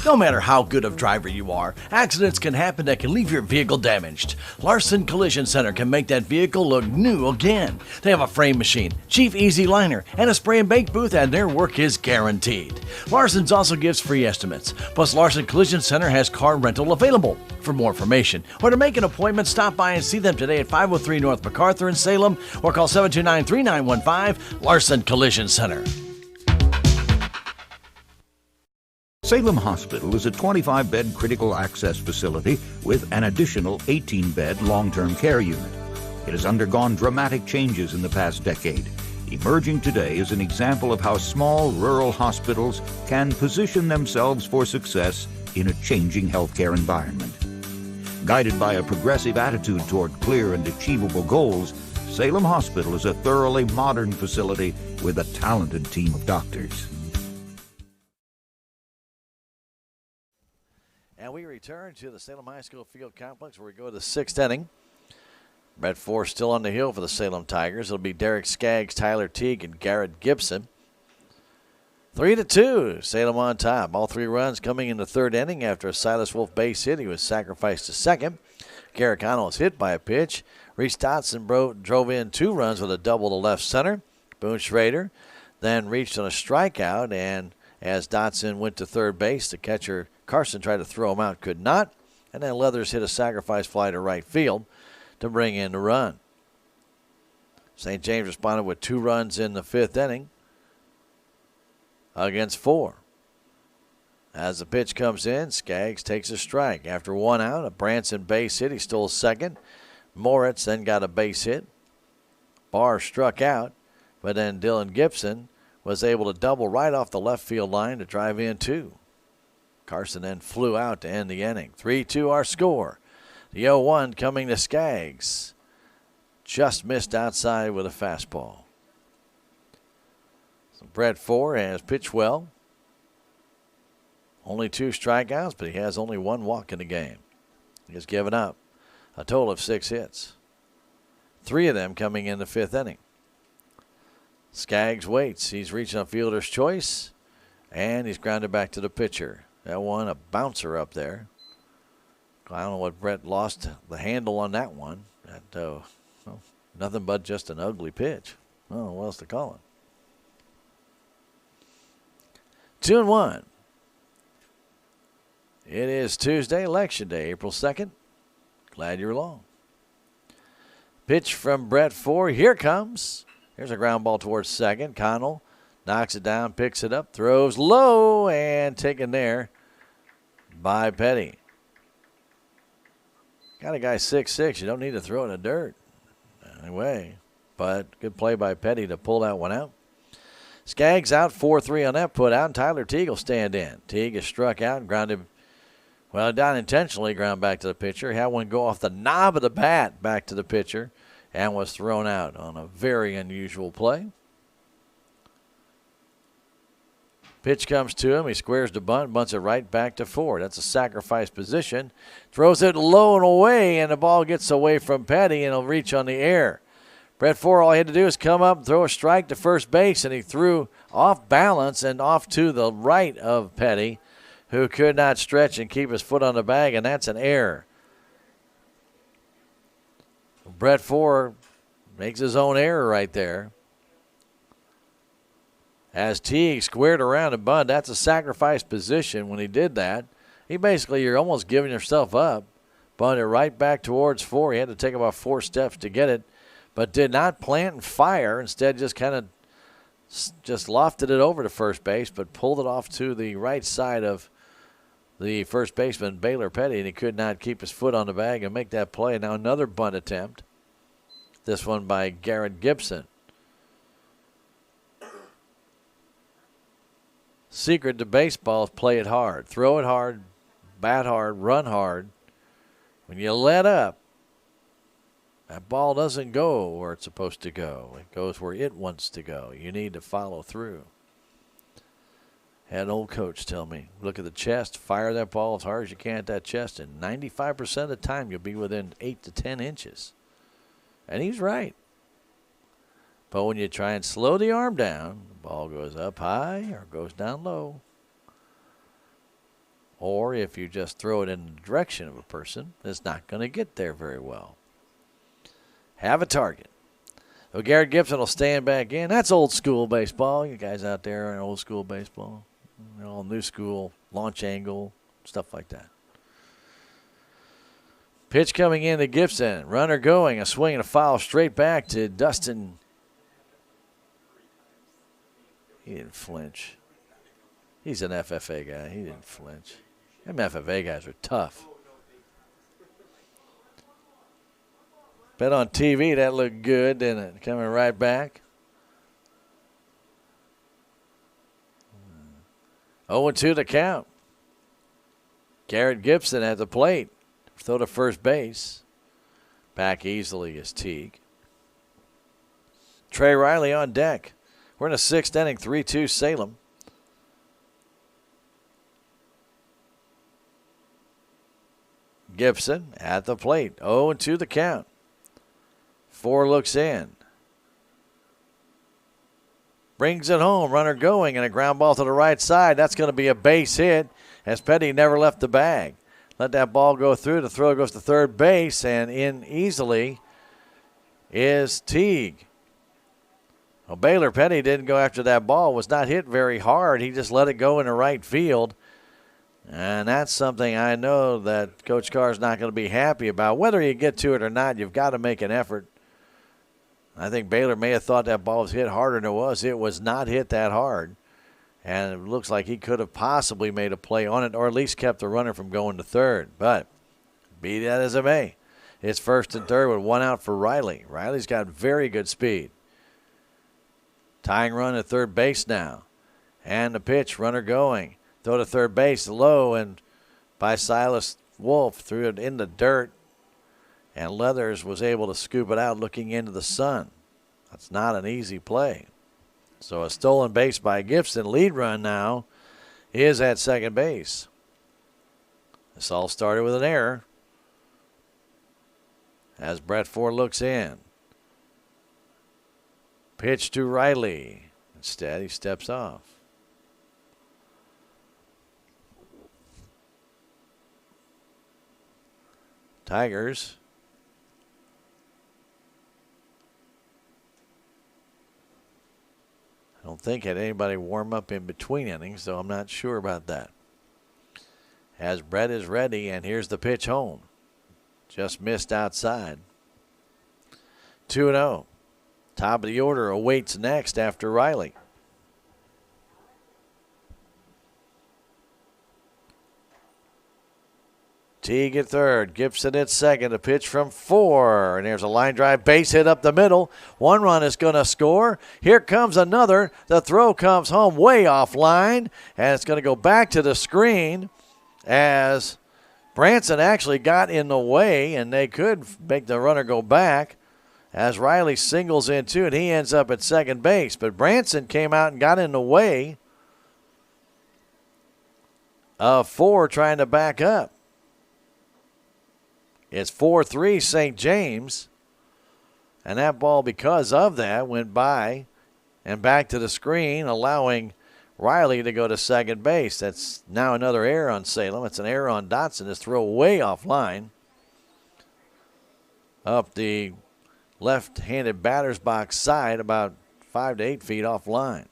No matter how good of driver you are, accidents can happen that can leave your vehicle damaged. Larson Collision Center can make that vehicle look new again. They have a frame machine, Chief Easy Liner, and a spray and bake booth, and their work is guaranteed. Larson's also gives free estimates. Plus, Larson Collision Center has car rental available. For more information or to make an appointment, stop by and see them today at 503 North MacArthur in Salem or call 729-3915 Larson Collision Center. Salem Hospital is a 25-bed critical access facility with an additional 18-bed long-term care unit. It has undergone dramatic changes in the past decade. Emerging today is an example of how small rural hospitals can position themselves for success in a changing healthcare environment. Guided by a progressive attitude toward clear and achievable goals, Salem Hospital is a thoroughly modern facility with a talented team of doctors. And we return to the Salem High School Field Complex where we go to the sixth inning. Red 4 still on the hill for the Salem Tigers. It'll be Derek Skaggs, Tyler Teague, and Garrett Gibson. 3-2, Salem on top. All 3 runs coming in the third inning after a Silas Wolf base hit. He was sacrificed to second. Garrett Connell was hit by a pitch. Reese Dotson drove in 2 runs with a double to left center. Boone Schrader then reached on a strikeout, and as Dotson went to third base, the catcher Carson tried to throw him out, could not, and then Leathers hit a sacrifice fly to right field to bring in the run. St. James responded with 2 runs in the fifth inning against 4. As the pitch comes in, Skaggs takes a strike. After 1 out, a Branson base hit. He stole second. Moritz then got a base hit. Barr struck out, but then Dylan Gibson was able to double right off the left field line to drive in 2. Carson then flew out to end the inning. 3-2 our score. The 0-1 coming to Skaggs. Just missed outside with a fastball. So Brett 4 has pitched well. Only 2 strikeouts, but he has only 1 walk in the game. He has given up a total of 6 hits. 3 of them coming in the fifth inning. Skaggs waits. He's reaching a fielder's choice, and he's grounded back to the pitcher. That one, a bouncer up there. I don't know what Brett lost the handle on that one. Well, nothing but just an ugly pitch. I don't know what else to call it. 2-1. It is Tuesday, Election Day, April 2nd. Glad you're along. Pitch from Brett 4. Here comes. Here's a ground ball towards second. Connell knocks it down, picks it up, throws low, and taken there by Petty. Got a guy 6'6". You don't need to throw it in the dirt. Anyway, but good play by Petty to pull that one out. Skaggs out 4-3 on that put out, and Tyler Teague will stand in. Teague is struck out and grounded, well, not intentionally ground back to the pitcher. Had one go off the knob of the bat back to the pitcher and was thrown out on a very unusual play. Pitch comes to him. He squares the bunt, bunts it right back to Ford. That's a sacrifice position. Throws it low and away, and the ball gets away from Petty, and it'll reach on the air. Brett Ford, all he had to do is come up and throw a strike to first base, and he threw off balance and off to the right of Petty, who could not stretch and keep his foot on the bag, and that's an error. Brett Ford makes his own error right there. As Teague squared around and bunt, that's a sacrifice position when he did that. You're almost giving yourself up. Bunted right back towards 4. He had to take about 4 steps to get it, but did not plant and fire. Instead, just kind of just lofted it over to first base, but pulled it off to the right side of the first baseman, Baylor Petty, and he could not keep his foot on the bag and make that play. Now another bunt attempt. This one by Garrett Gibson. Secret to baseball is play it hard. Throw it hard, bat hard, run hard. When you let up, that ball doesn't go where it's supposed to go. It goes where it wants to go. You need to follow through. Had an old coach tell me, look at the chest, fire that ball as hard as you can at that chest, and 95% of the time you'll be within 8 to 10 inches. And he's right. But when you try and slow the arm down, the ball goes up high or goes down low. Or if you just throw it in the direction of a person, it's not going to get there very well. Have a target. So Garrett Gibson will stand back in. That's old school baseball. You guys out there are old school baseball. All new school, launch angle, stuff like that. Pitch coming in to Gibson. Runner going. A swing and a foul straight back to Dustin. He didn't flinch. He's an FFA guy. He didn't flinch. Them FFA guys are tough. Bet on TV, that looked good, didn't it? Coming right back. 0-2 to count. Garrett Gibson at the plate. Throw to first base. Back easily is Teague. Trey Riley on deck. We're in the sixth inning, 3-2 Salem. Gibson at the plate. 0-2 the count. 4 looks in. Brings it home. Runner going and a ground ball to the right side. That's going to be a base hit as Petty never left the bag. Let that ball go through. The throw goes to third base, and in easily is Teague. Well, Baylor Petty didn't go after that ball. Was not hit very hard. He just let it go in the right field. And that's something I know that Coach Carr is not going to be happy about. Whether you get to it or not, you've got to make an effort. I think Baylor may have thought that ball was hit harder than it was. It was not hit that hard. And it looks like he could have possibly made a play on it or at least kept the runner from going to third. But be that as it may, it's first and third with 1 out for Riley. Riley's got very good speed. Tying run at third base now. And the pitch, runner going. Throw to third base, low, and by Silas Wolf, threw it in the dirt. And Leathers was able to scoop it out looking into the sun. That's not an easy play. So a stolen base by Gibson. Lead run now is at second base. This all started with an error as Brett Ford looks in. Pitch to Riley. Instead, he steps off. Tigers I don't think had anybody warm up in between innings, so I'm not sure about that. As Brett is ready, and here's the pitch home. Just missed outside. 2-0. Top of the order awaits next after Riley. Teague at third, Gibson at second, a pitch from 4, and there's a line drive base hit up the middle. 1 run is going to score. Here comes another. The throw comes home way off line, and it's going to go back to the screen as Branson actually got in the way, and they could make the runner go back as Riley singles in too, and he ends up at second base. But Branson came out and got in the way of 4 trying to back up. It's 4-3 St. James. And that ball, because of that, went by and back to the screen, allowing Riley to go to second base. That's now another error on Salem. It's an error on Dotson. His throw way offline. Up the left-handed batter's box side, about 5 to 8 feet offline.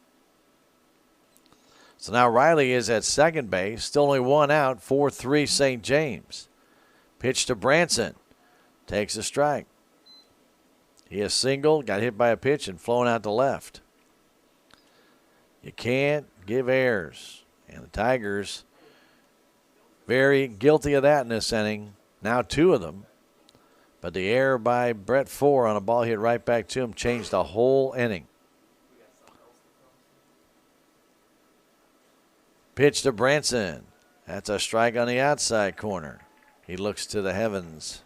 So now Riley is at second base. Still only 1 out, 4-3 St. James. Pitch to Branson. Takes a strike. He is singled, got hit by a pitch, and flown out to left. You can't give errors. And the Tigers very guilty of that in this inning. Now 2 of them. But the error by Brett Ford on a ball hit right back to him changed the whole inning. Pitch to Branson. That's a strike on the outside corner. He looks to the heavens.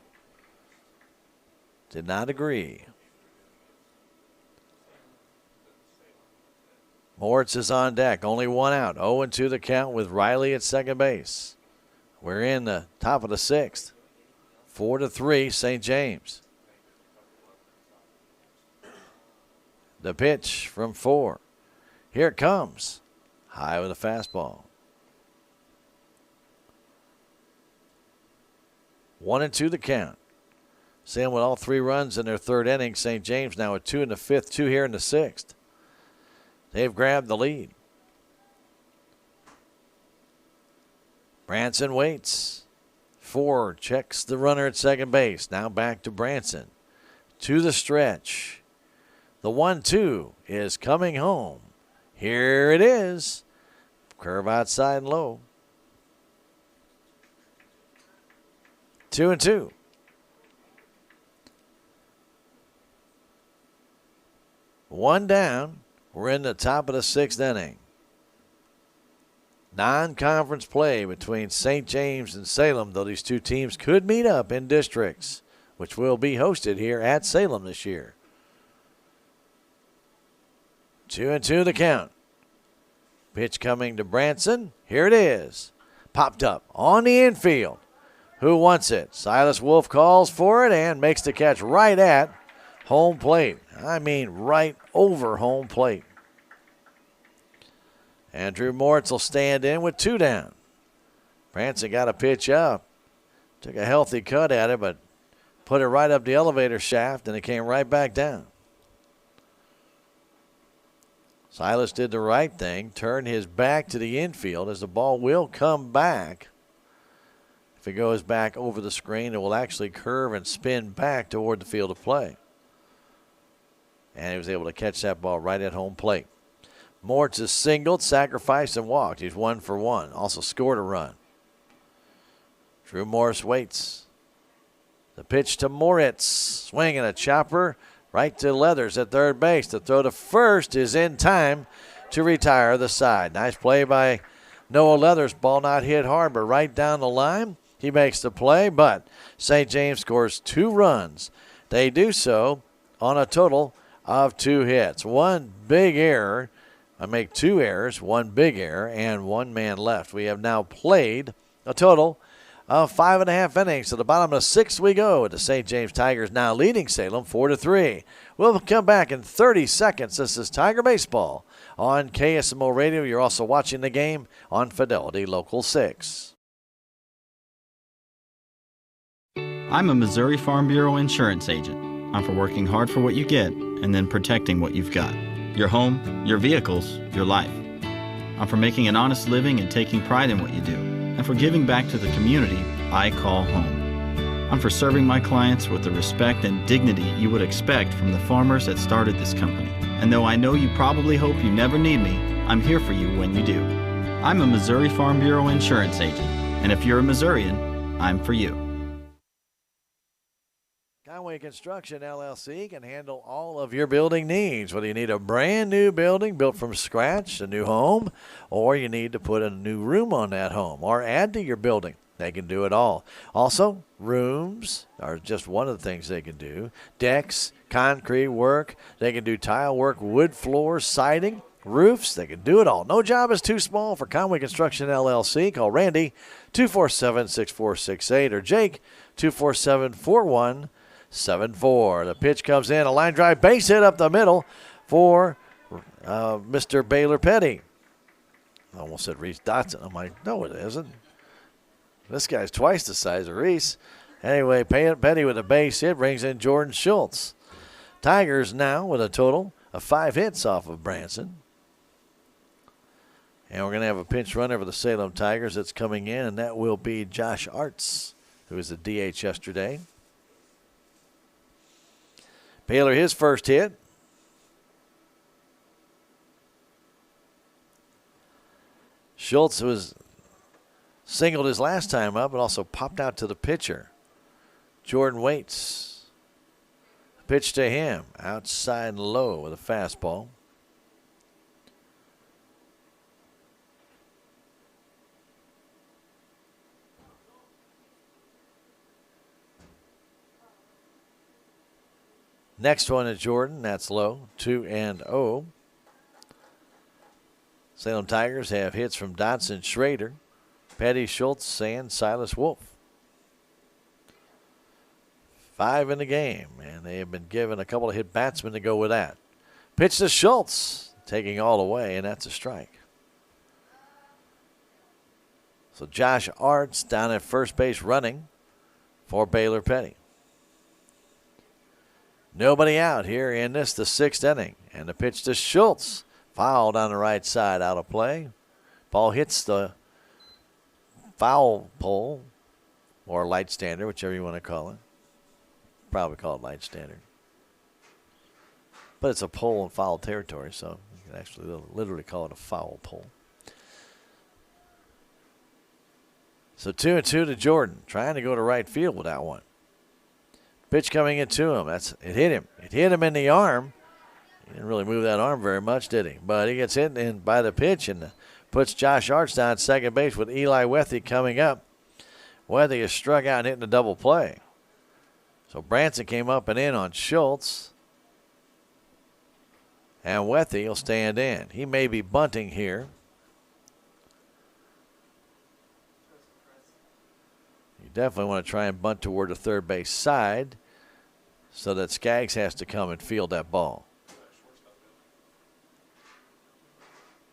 Did not agree. Moritz is on deck. Only 1 out. 0-2 the count with Riley at second base. We're in the top of the 6th. 4-3 St. James. The pitch from 4. Here it comes. High with a fastball. 1-2 the count. Salem with all 3 runs in their 3rd inning. St. James now with 2 in the 5th, 2 here in the 6th. They've grabbed the lead. Branson waits. Ford checks the runner at second base. Now back to Branson. To the stretch. The 1-2 is coming home. Here it is. Curve outside and low. 2-2. One down. We're in the top of the 6th inning. Non-conference play between St. James and Salem, though these two teams could meet up in districts, which will be hosted here at Salem this year. 2-2 the count. Pitch coming to Branson. Here it is. Popped up on the infield. Who wants it? Silas Wolf calls for it and makes the catch right at home plate. I mean right over home plate. Andrew Moritz will stand in with 2 down. Branson got a pitch up. Took a healthy cut at it, but put it right up the elevator shaft, and it came right back down. Silas did the right thing, turned his back to the infield as the ball will come back. If it goes back over the screen, it will actually curve and spin back toward the field of play. And he was able to catch that ball right at home plate. Moritz is singled, sacrificed, and walked. He's 1 for 1. Also scored a run. Drew Morris waits. The pitch to Moritz. Swing and a chopper right to Leathers at third base. The throw to first is in time to retire the side. Nice play by Noah Leathers. Ball not hit hard, but right down the line. He makes the play, but St. James scores 2 runs. They do so on a total of 2 hits. One big error. I make 2 errors, 1 big error, and 1 man left. We have now played a total of 5.5 innings. To the bottom of the 6th we go, with the St. James Tigers now leading Salem 4-3. We'll come back in 30 seconds. This is Tiger Baseball on KSMO Radio. You're also watching the game on Fidelity Local 6. I'm a Missouri Farm Bureau insurance agent. I'm for working hard for what you get and then protecting what you've got. Your home, your vehicles, your life. I'm for making an honest living and taking pride in what you do, and for giving back to the community I call home. I'm for serving my clients with the respect and dignity you would expect from the farmers that started this company. And though I know you probably hope you never need me, I'm here for you when you do. I'm a Missouri Farm Bureau insurance agent, and if you're a Missourian, I'm for you. Conway Construction LLC can handle all of your building needs. Whether you need a brand new building built from scratch, a new home, or you need to put a new room on that home or add to your building, they can do it all. Also, rooms are just one of the things they can do. Decks, concrete work, they can do tile work, wood floors, siding, roofs, they can do it all. No job is too small for Conway Construction LLC. Call Randy 247-6468 or Jake 247-4174. The pitch comes in, a line drive base hit up the middle for Mr. Baylor Petty. I almost said Reese Dotson. I'm like, no, it isn't. This guy's twice the size of Reese. Anyway, Petty with a base hit brings in Jordan Schultz. Tigers now with a total of 5 hits off of Branson. And we're going to have a pinch runner for the Salem Tigers that's coming in, and that will be Josh Arts, who was the DH yesterday. Baylor, his first hit. Schultz was singled his last time up, but also popped out to the pitcher. Jordan waits. Pitch to him, outside and low with a fastball. Next one is Jordan. That's low. 2-0. Salem Tigers have hits from Dotson, Schrader, Petty, Schultz, and Silas Wolf. 5 in the game, and they have been given a couple of hit batsmen to go with that. Pitch to Schultz, taking all away, and that's a strike. So Josh Arts down at first base running for Baylor Petty. Nobody out here in this, the 6th inning. And the pitch to Schultz. Fouled on the right side, out of play. Ball hits the foul pole, or light standard, whichever you want to call it. Probably call it light standard. But it's a pole in foul territory, so you can actually literally call it a foul pole. So 2-2 to Jordan, trying to go to right field with that one. Pitch coming into him. It hit him. It hit him in the arm. He didn't really move that arm very much, did he? But he gets hit in by the pitch and puts Josh Arts down at second base with Eli Wethy coming up. Wethy is struck out and hitting a double play. So Branson came up and in on Schultz. And Wethy will stand in. He may be bunting here. You definitely want to try and bunt toward the third base side so that Skaggs has to come and field that ball.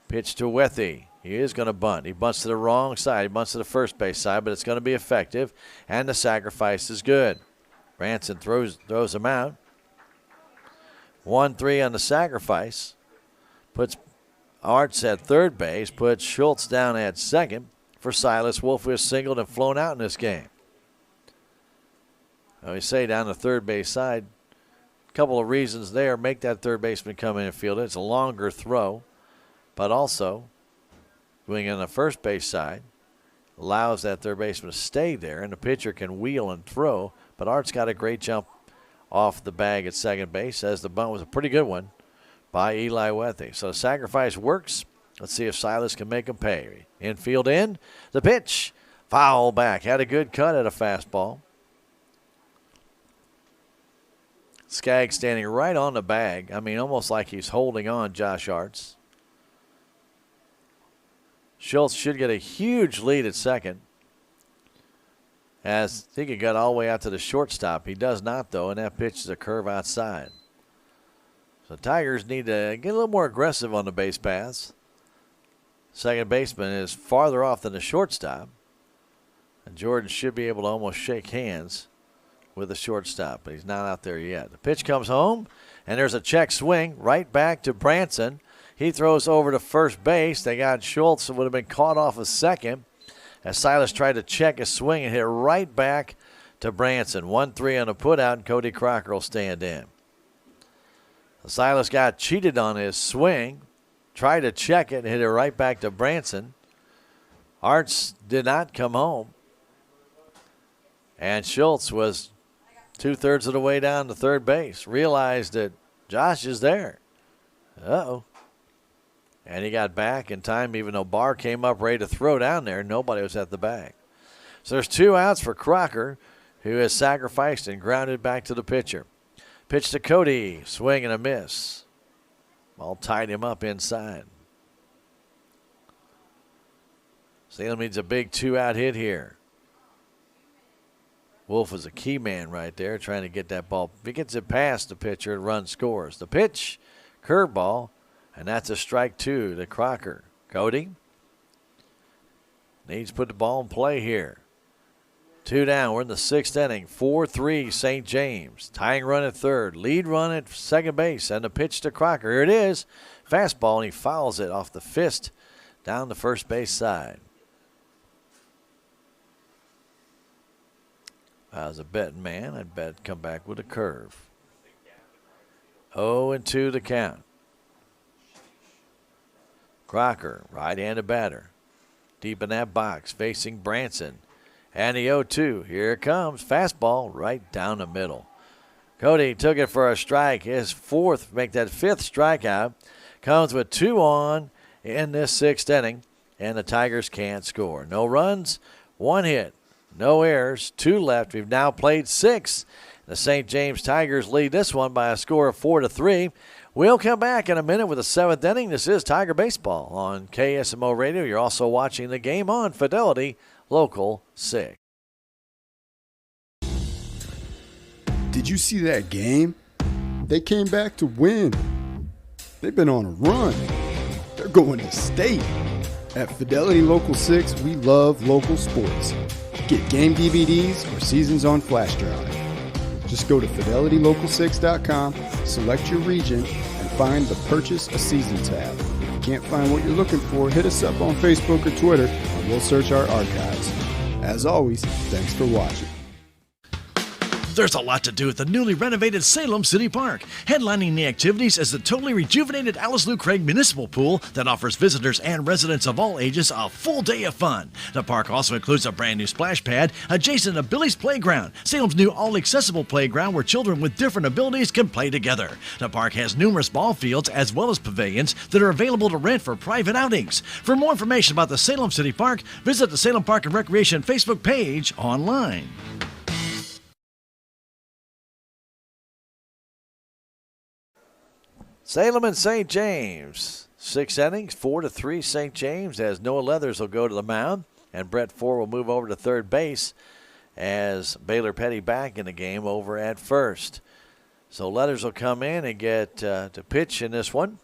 Pitch to Wethy. He is going to bunt. He bunts to the wrong side. He bunts to the first base side, but it's going to be effective, and the sacrifice is good. Branson throws him out. 1-3 on the sacrifice. Puts Arts at third base, puts Schultz down at second for Silas Wolf, who has singled and flown out in this game. Now we say down the third base side, a couple of reasons there. Make that third baseman come in and field it. It's a longer throw, but also going on the first base side allows that third baseman to stay there, and the pitcher can wheel and throw. But Art's got a great jump off the bag at second base, says the bunt was a pretty good one by Eli Wethy. So the sacrifice works. Let's see if Silas can make him pay. Infield in. The pitch. Foul back. Had a good cut at a fastball. Skaggs standing right on the bag. I mean, almost like he's holding on Josh Arts. Schultz should get a huge lead at second, as he could get all the way out to the shortstop. He does not, though, and that pitch is a curve outside. So Tigers need to get a little more aggressive on the base paths. Second baseman is farther off than the shortstop, and Jordan should be able to almost shake hands with the shortstop, but he's not out there yet. The pitch comes home, and there's a check swing right back to Branson. He throws over to first base. They got Schultz, who would have been caught off a second, as Silas tried to check his swing and hit right back to Branson. 1-3 on the putout, and Cody Crocker will stand in. Silas got cheated on his swing, tried to check it, and hit it right back to Branson. Arts did not come home, and Schultz was 2/3 of the way down to third base, realized that Josh is there. Uh-oh. And he got back in time, even though Barr came up ready to throw down there. Nobody was at the bag. So there's 2 outs for Crocker, who has sacrificed and grounded back to the pitcher. Pitch to Cody. Swing and a miss. Ball tied him up inside. Salem needs a big 2-out hit here. Wolf is a key man right there, trying to get that ball. If he gets it past the pitcher, run scores. The pitch, curveball. And that's a strike 2 to Crocker. Cody needs to put the ball in play here. 2 down. We're in the 6th inning. 4-3 St. James. Tying run at third. Lead run at second base. And the pitch to Crocker. Here it is. Fastball, and he fouls it off the fist down the first base side. If I was a betting man, I'd bet come back with a curve. 0-2 the count. Crocker, right-handed batter. Deep in that box, facing Branson. And the 0-2. Here it comes. Fastball right down the middle. Cody took it for a strike. His 4th, make that 5th strikeout. Comes with 2 on in this 6th inning. And the Tigers can't score. No runs, 1 hit. No errors, 2 left. We've now played 6. The St. James Tigers lead this one by a score of 4-3. We'll come back in a minute with the 7th inning. This is Tiger Baseball on KSMO Radio. You're also watching the game on Fidelity Local 6. Did you see that game? They came back to win. They've been on a run. They're going to state. At Fidelity Local 6, we love local sports. Get game DVDs or seasons on flash drive. Just go to FidelityLocal6.com, select your region, and find the Purchase a Season tab. If you can't find what you're looking for, hit us up on Facebook or Twitter, and we'll search our archives. As always, thanks for watching. There's a lot to do at the newly renovated Salem City Park. Headlining the activities is the totally rejuvenated Alice Lou Craig Municipal Pool that offers visitors and residents of all ages a full day of fun. The park also includes a brand new splash pad adjacent to Billy's Playground, Salem's new all-accessible playground where children with different abilities can play together. The park has numerous ball fields as well as pavilions that are available to rent for private outings. For more information about the Salem City Park, visit the Salem Park and Recreation Facebook page online. Salem and St. James. 6 innings, 4-3 St. James, as Noah Leathers will go to the mound, and Brett Ford will move over to third base as Baylor Petty back in the game over at first. So Leathers will come in and get to pitch in this one.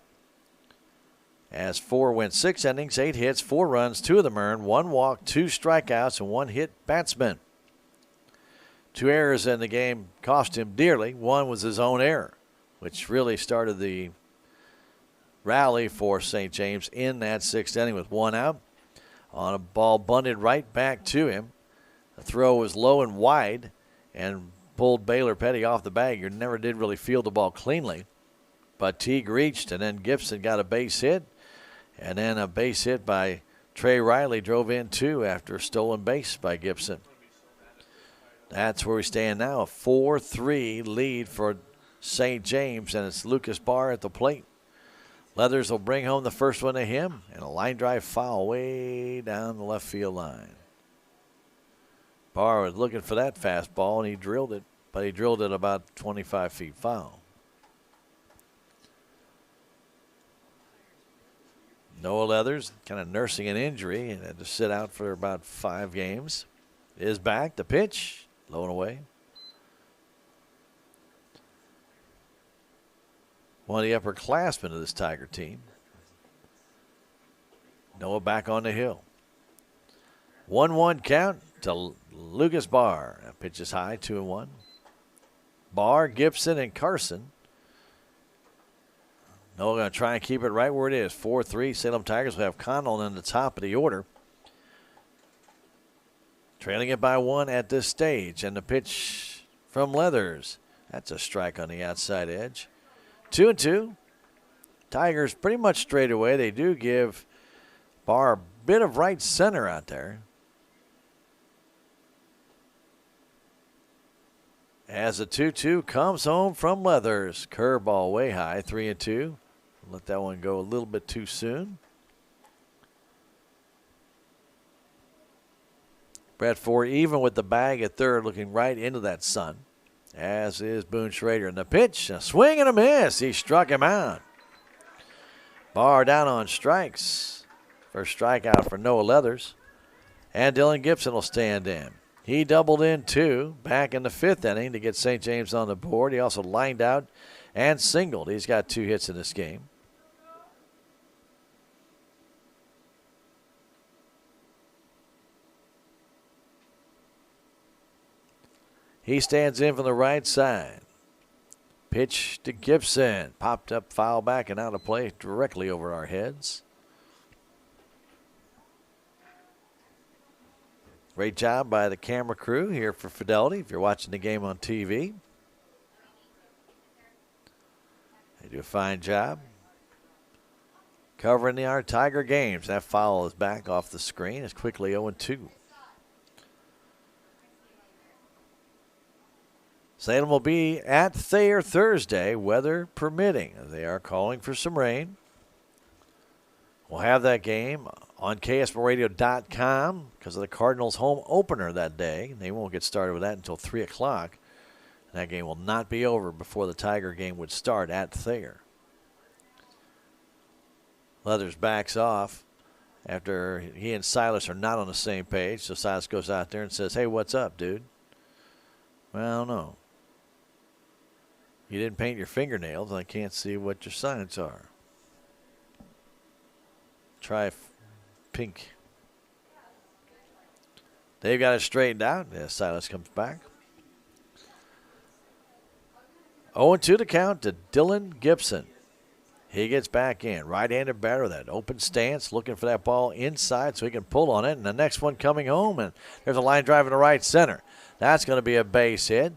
As Ford went 6 innings, 8 hits, 4 runs, 2 of them earned, 1 walk, 2 strikeouts, and 1 hit batsman. 2 errors in the game cost him dearly. One was his own error, which really started the rally for St. James in that 6th inning with 1 out. On a ball bunted right back to him. The throw was low and wide and pulled Baylor Petty off the bag. You never did really field the ball cleanly. But Teague reached, and then Gibson got a base hit. And then a base hit by Trey Riley drove in 2 after a stolen base by Gibson. That's where we stand now, a 4-3 lead for St. James, and it's Lucas Barr at the plate. Leathers will bring home the first one to him, and a line drive foul way down the left field line. Barr was looking for that fastball, and he drilled it, but he drilled it about 25 feet foul. Noah Leathers kind of nursing an injury and had to sit out for about 5 games. Is back, the pitch, low and away. One of the upperclassmen of this Tiger team. Noah back on the hill. 1-1 count to Lucas Barr. That pitch is high, 2-1. Barr, Gibson, and Carson. Noah going to try and keep it right where it is. 4-3. Salem Tigers will have Connell in the top of the order. Trailing it by 1 at this stage. And the pitch from Leathers. That's a strike on the outside edge. 2-2. Tigers pretty much straight away. They do give Barr a bit of right center out there. As the 2-2 comes home from Leathers. Curveball way high, 3-2. Let that one go a little bit too soon. Brett Ford even with the bag at third, looking right into that sun. As is Boone Schrader. And the pitch, a swing and a miss. He struck him out. Barr down on strikes. First strikeout for Noah Leathers. And Dylan Gibson will stand in. He doubled in 2 back in the 5th inning to get St. James on the board. He also lined out and singled. He's got 2 hits in this game. He stands in from the right side. Pitch to Gibson. Popped up, foul back, and out of play directly over our heads. Great job by the camera crew here for Fidelity if you're watching the game on TV. They do a fine job covering our Tiger games. That foul is back off the screen. It's quickly 0-2. Salem will be at Thayer Thursday, weather permitting. They are calling for some rain. We'll have that game on KSMRadio.com because of the Cardinals' home opener that day. They won't get started with that until 3 o'clock. That game will not be over before the Tiger game would start at Thayer. Leathers backs off after he and Silas are not on the same page. So Silas goes out there and says, "Hey, what's up, dude?" "Well, I don't know. You didn't paint your fingernails. I can't see what your signs are. Try pink." They've got it straightened out as Silas comes back. 0-2 to count to Dylan Gibson. He gets back in. Right-handed batter with that open stance, looking for that ball inside so he can pull on it. And the next one coming home, and there's a line drive in the right center. That's going to be a base hit.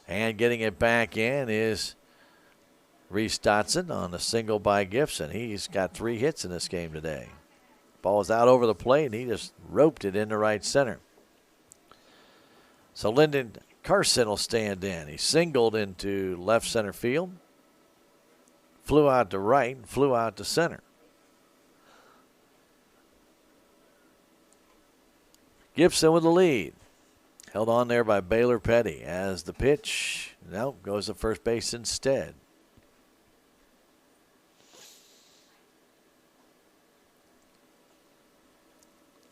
And getting it back in is Reese Dotson on the single by Gibson. He's got 3 hits in this game today. Ball is out over the plate, and he just roped it into right center. So Lyndon Carson will stand in. He singled into left center field, flew out to right, and flew out to center. Gibson with the lead. Held on there by Baylor Petty as the pitch, goes to first base instead.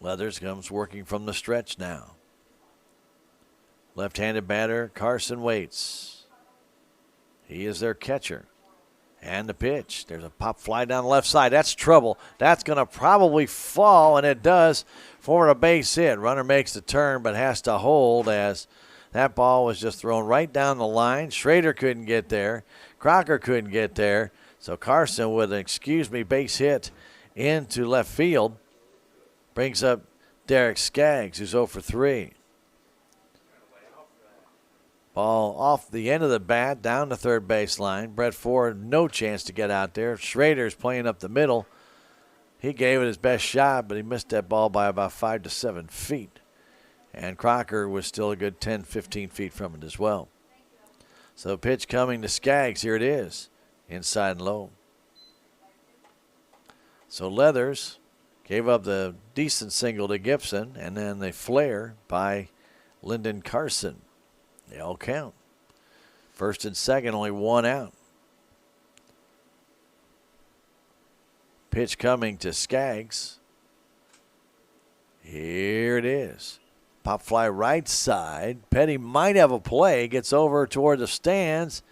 Leathers comes working from the stretch now. Left-handed batter, Carson waits. He is their catcher. And the pitch. There's a pop fly down the left side. That's trouble. That's going to probably fall, and it does for a base hit. Runner makes the turn but has to hold as that ball was just thrown right down the line. Schrader couldn't get there. Crocker couldn't get there. So Carson with an base hit into left field brings up Derek Skaggs, who's 0 for 3. Ball off the end of the bat, down the third baseline. Brett Ford, no chance to get out there. Schrader's playing up the middle. He gave it his best shot, but he missed that ball by about 5 to 7 feet. And Crocker was still a good 10, 15 feet from it as well. So pitch coming to Skaggs. Here it is, inside and low. So Leathers gave up the decent single to Gibson, and then the flare by Lyndon Carson. They all count. First and second, only 1 out. Pitch coming to Skaggs. Here it is. Pop fly right side. Petty might have a play. Gets over toward the stands.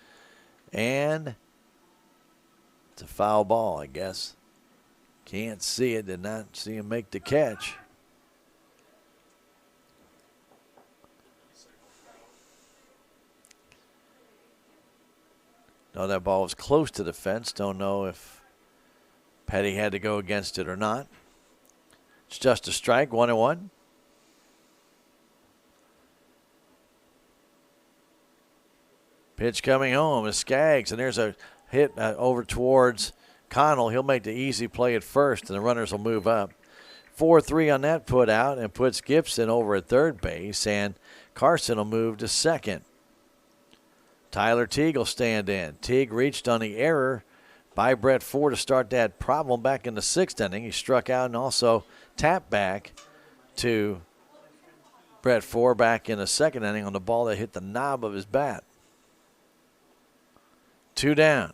And it's a foul ball, I guess. Can't see it. Did not see him make the catch. No, that ball was close to the fence. Don't know if Petty had to go against it or not. It's just a strike, 1-1. Pitch coming home is Skaggs, and there's a hit over towards Connell. He'll make the easy play at first, and the runners will move up. 4-3 on that put out and puts Gibson over at third base, and Carson will move to second. Tyler Teague will stand in. Teague reached on the error by Brett Ford to start that problem back in the 6th inning. He struck out and also tapped back to Brett Ford back in the 2nd inning on the ball that hit the knob of his bat. 2 down.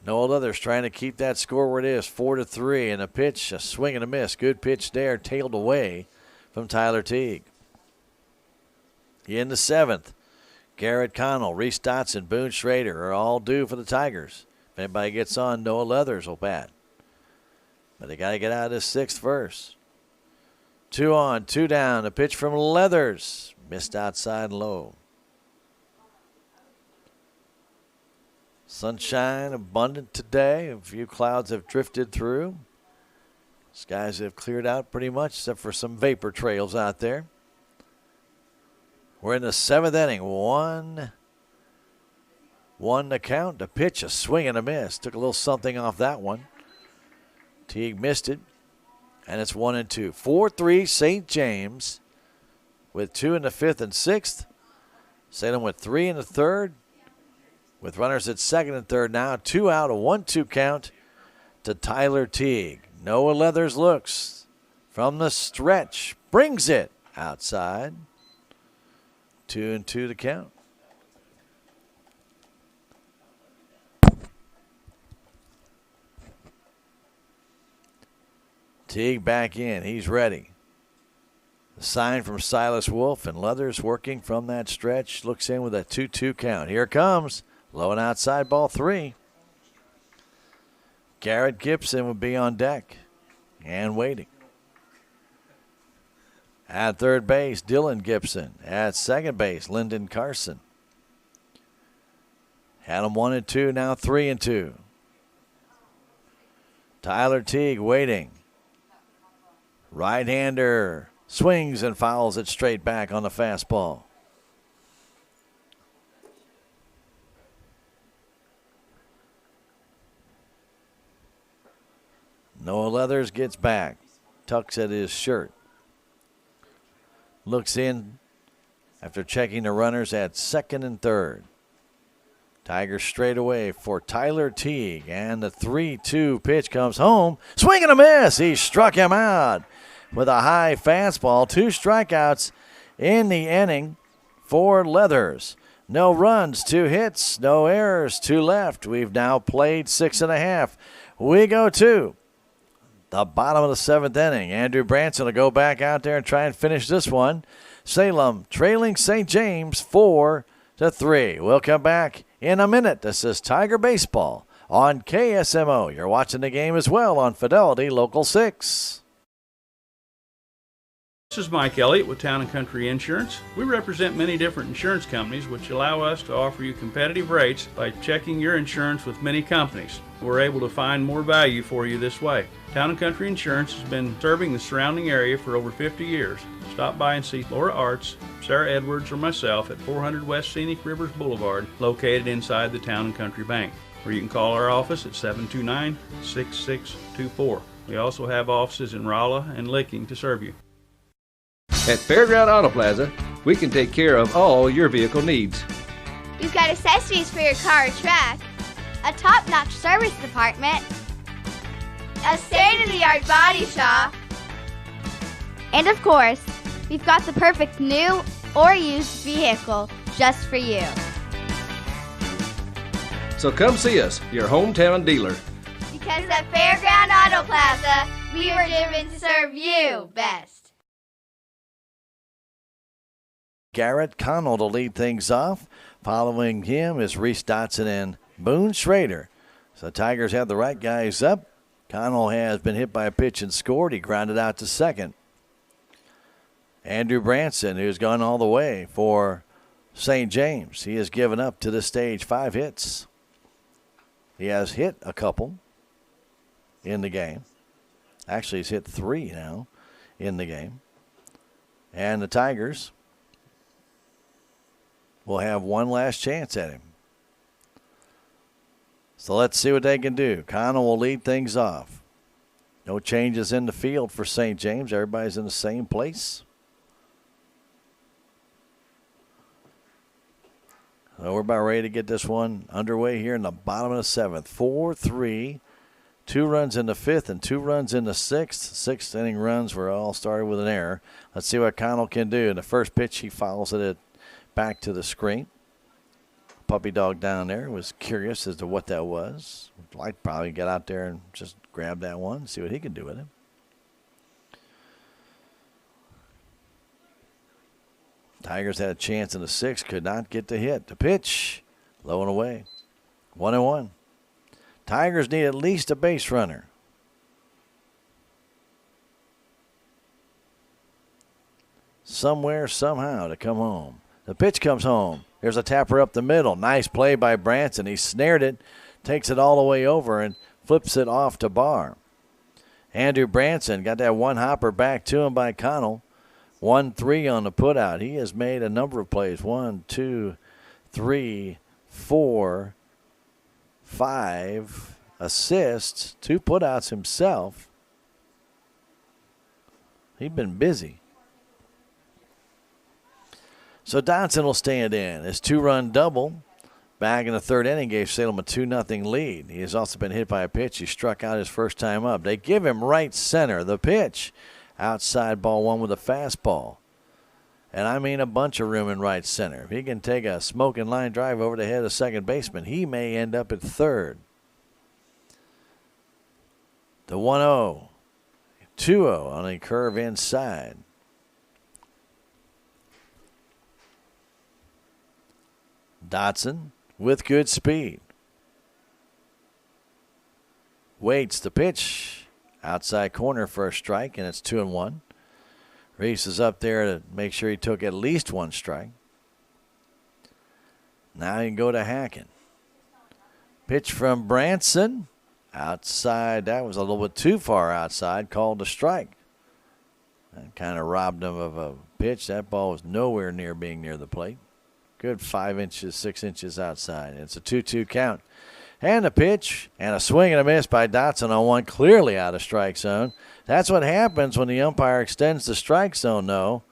Noah Leathers trying to keep that score where it is, 4-3, and a pitch, a swing and a miss. Good pitch there, tailed away from Tyler Teague. In the 7th, Garrett Connell, Reese Dotson, Boone Schrader are all due for the Tigers. If anybody gets on, Noah Leathers will bat. But they got to get out of this 6th first. 2 on, 2 down. A pitch from Leathers. Missed outside low. Sunshine abundant today. A few clouds have drifted through. Skies have cleared out pretty much, except for some vapor trails out there. We're in the 7th inning. 1-1 to count. The pitch, a swing and a miss. Took a little something off that one. Teague missed it. And it's 1-2. 4-3 St. James with 2 in the 5th and 6th. Salem with 3 in the 3rd. With runners at 2nd and 3rd now. 2 out, a 1-2 count to Tyler Teague. Noah Leathers looks from the stretch. Brings it outside. 2-2 to count. Teague back in. He's ready. The sign from Silas Wolf, and Leathers working from that stretch. Looks in with a 2-2 count. Here it comes. Low and outside, ball 3. Garrett Gibson would be on deck and waiting. At third base, Dylan Gibson. At second base, Lyndon Carson. Had them 1-2, now 3-2. Tyler Teague waiting. Right-hander swings and fouls it straight back on the fastball. Noah Leathers gets back, tucks at his shirt, looks in after checking the runners at second and third. Tigers straight away for Tyler Teague, and the 3-2 pitch comes home. Swing and a miss. He struck him out with a high fastball. 2 strikeouts in the inning for Leathers. No runs, 2 hits, no errors, 2 left. We've now played 6.5. We go to the bottom of the 7th inning. Andrew Branson will go back out there and try and finish this one. Salem trailing St. James 4-3. We'll come back in a minute. This is Tiger Baseball on KSMO. You're watching the game as well on Fidelity Local 6. This is Mike Elliott with Town & Country Insurance. We represent many different insurance companies which allow us to offer you competitive rates by checking your insurance with many companies. We're able to find more value for you this way. Town & Country Insurance has been serving the surrounding area for over 50 years. Stop by and see Laura Arts, Sarah Edwards, or myself at 400 West Scenic Rivers Boulevard, located inside the Town & Country Bank. Or you can call our office at 729-6624. We also have offices in Rolla and Licking to serve you. At Fairground Auto Plaza, we can take care of all your vehicle needs. We've got accessories for your car or truck, a top-notch service department, a state-of-the-art body shop, and of course, we've got the perfect new or used vehicle just for you. So come see us, your hometown dealer. Because at Fairground Auto Plaza, we were driven to serve you best. Garrett Connell to lead things off. Following him is Reese Dotson and Boone Schrader. So the Tigers have the right guys up. Connell has been hit by a pitch and scored. He grounded out to second. Andrew Branson, who's gone all the way for St. James. He has given up to this stage 5 hits. He has hit a couple in the game. Actually, he's hit 3 now in the game. And the Tigers will have one last chance at him. So let's see what they can do. Connell will lead things off. No changes in the field for St. James. Everybody's in the same place. So we're about ready to get this one underway here in the bottom of the 7th. 4-3. 2 runs in the 5th and 2 runs in the 6th. 6th inning runs were all started with an error. Let's see what Connell can do. In the first pitch, he fouls it back to the screen. Puppy dog down there was curious as to what that was. I'd probably get out there and just grab that one and see what he can do with it. Tigers had a chance in the 6th, could not get the hit. The pitch, low and away. 1-1. Tigers need at least a base runner. Somewhere, somehow to come home. The pitch comes home. There's a tapper up the middle. Nice play by Branson. He snared it, takes it all the way over, and flips it off to Barr. Andrew Branson got that one hopper back to him by Connell. 1-3 on the putout. He has made a number of plays. 1, 2, 3, 4, 5 assists, 2 putouts himself. He's been busy. So Dotson will stand in. His 2-run double back in the 3rd inning gave Salem a 2-0 lead. He has also been hit by a pitch. He struck out his first time up. They give him right center. The pitch, outside ball 1 with a fastball. And I mean a bunch of room in right center. If he can take a smoking line drive over the head of second baseman, he may end up at third. The 1-0. 2-0 on a curve inside. Dotson with good speed. Waits the pitch. Outside corner for a strike, and it's 2-1. Reese is up there to make sure he took at least 1 strike. Now he can go to Hacken. Pitch from Branson. Outside. That was a little bit too far outside. Called a strike. That kind of robbed him of a pitch. That ball was nowhere near being near the plate. Good 5 inches, 6 inches outside. It's a 2-2 count. And a pitch and a swing and a miss by Dotson on one, clearly out of strike zone. That's what happens when the umpire extends the strike zone, though,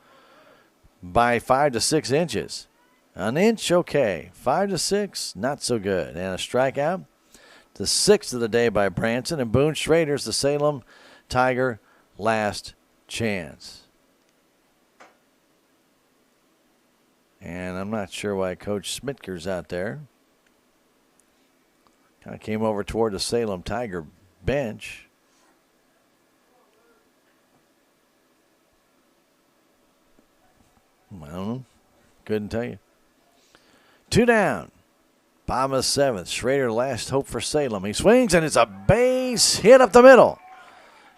by 5 to 6 inches. An inch, okay. 5 to 6, not so good. And a strikeout. The 6th of the day by Branson. And Boone Schrader's the Salem Tiger last chance. And I'm not sure why Coach Smitker's out there. Kind of came over toward the Salem Tiger bench. I don't know. Couldn't tell you. 2 down. Bottom of the 7th. Schrader, last hope for Salem. He swings, and it's a base hit up the middle.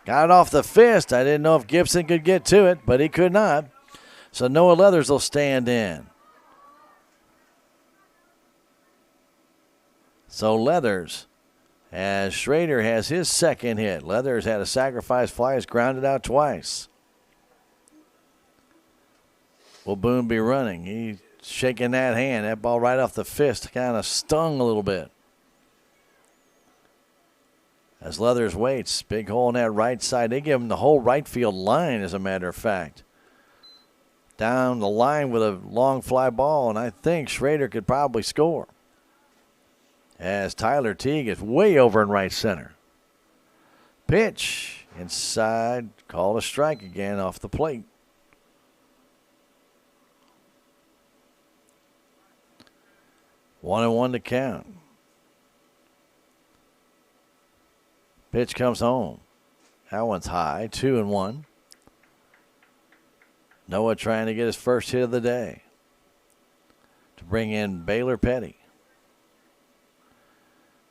Got it off the fist. I didn't know if Gibson could get to it, but he could not. So Noah Leathers will stand in. So Leathers, as Schrader has his second hit. Leathers had a sacrifice fly, has grounded out twice. Will Boone be running? He's shaking that hand. That ball right off the fist kind of stung a little bit. As Leathers waits, big hole in that right side. They give him the whole right field line, as a matter of fact. Down the line with a long fly ball, and I think Schrader could probably score. As Tyler Teague is way over in right center. Pitch inside, called a strike again off the plate. One and one to count. Pitch comes home. That one's high, 2-1. Noah trying to get his first hit of the day to bring in Baylor Petty.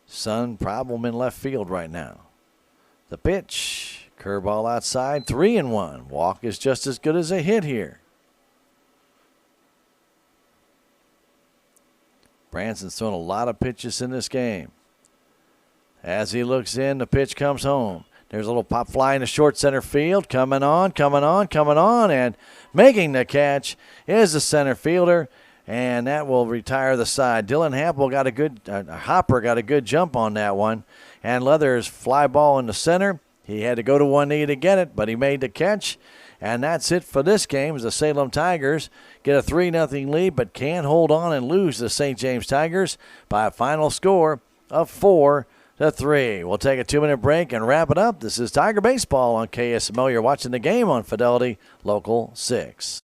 Sun problem in left field right now. The pitch, curveball outside, 3-1. Walk is just as good as a hit here. Branson's thrown a lot of pitches in this game. As he looks in, the pitch comes home. There's a little pop fly in the short center field. Coming on. And making the catch is the center fielder. And that will retire the side. Dylan Hopper got a good jump on that one. And Leathers fly ball in the center. He had to go to one knee to get it, but he made the catch. And that's it for this game as the Salem Tigers get a 3-0 lead, but can hold on and lose the St. James Tigers by a final score of 4-3. We'll take a 2-minute break and wrap it up. This is Tiger Baseball on KSMO. You're watching the game on Fidelity Local 6.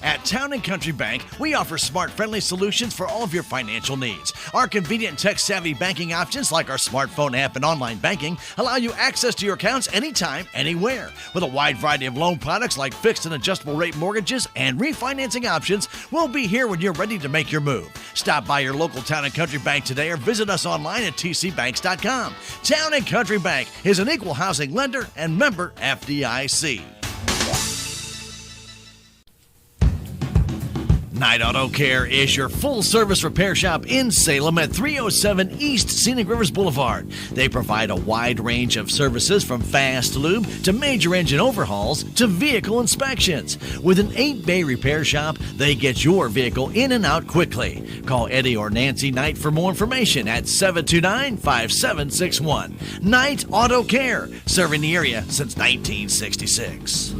At Town & Country Bank, we offer smart, friendly solutions for all of your financial needs. Our convenient tech-savvy banking options like our smartphone app and online banking allow you access to your accounts anytime, anywhere. With a wide variety of loan products like fixed and adjustable rate mortgages and refinancing options, we'll be here when you're ready to make your move. Stop by your local Town & Country Bank today or visit us online at tcbanks.com. Town & Country Bank is an equal housing lender and member FDIC. Knight Auto Care is your full-service repair shop in Salem at 307 East Scenic Rivers Boulevard. They provide a wide range of services from fast lube to major engine overhauls to vehicle inspections. With an 8-bay repair shop, they get your vehicle in and out quickly. Call Eddie or Nancy Knight for more information at 729-5761. Knight Auto Care, serving the area since 1966.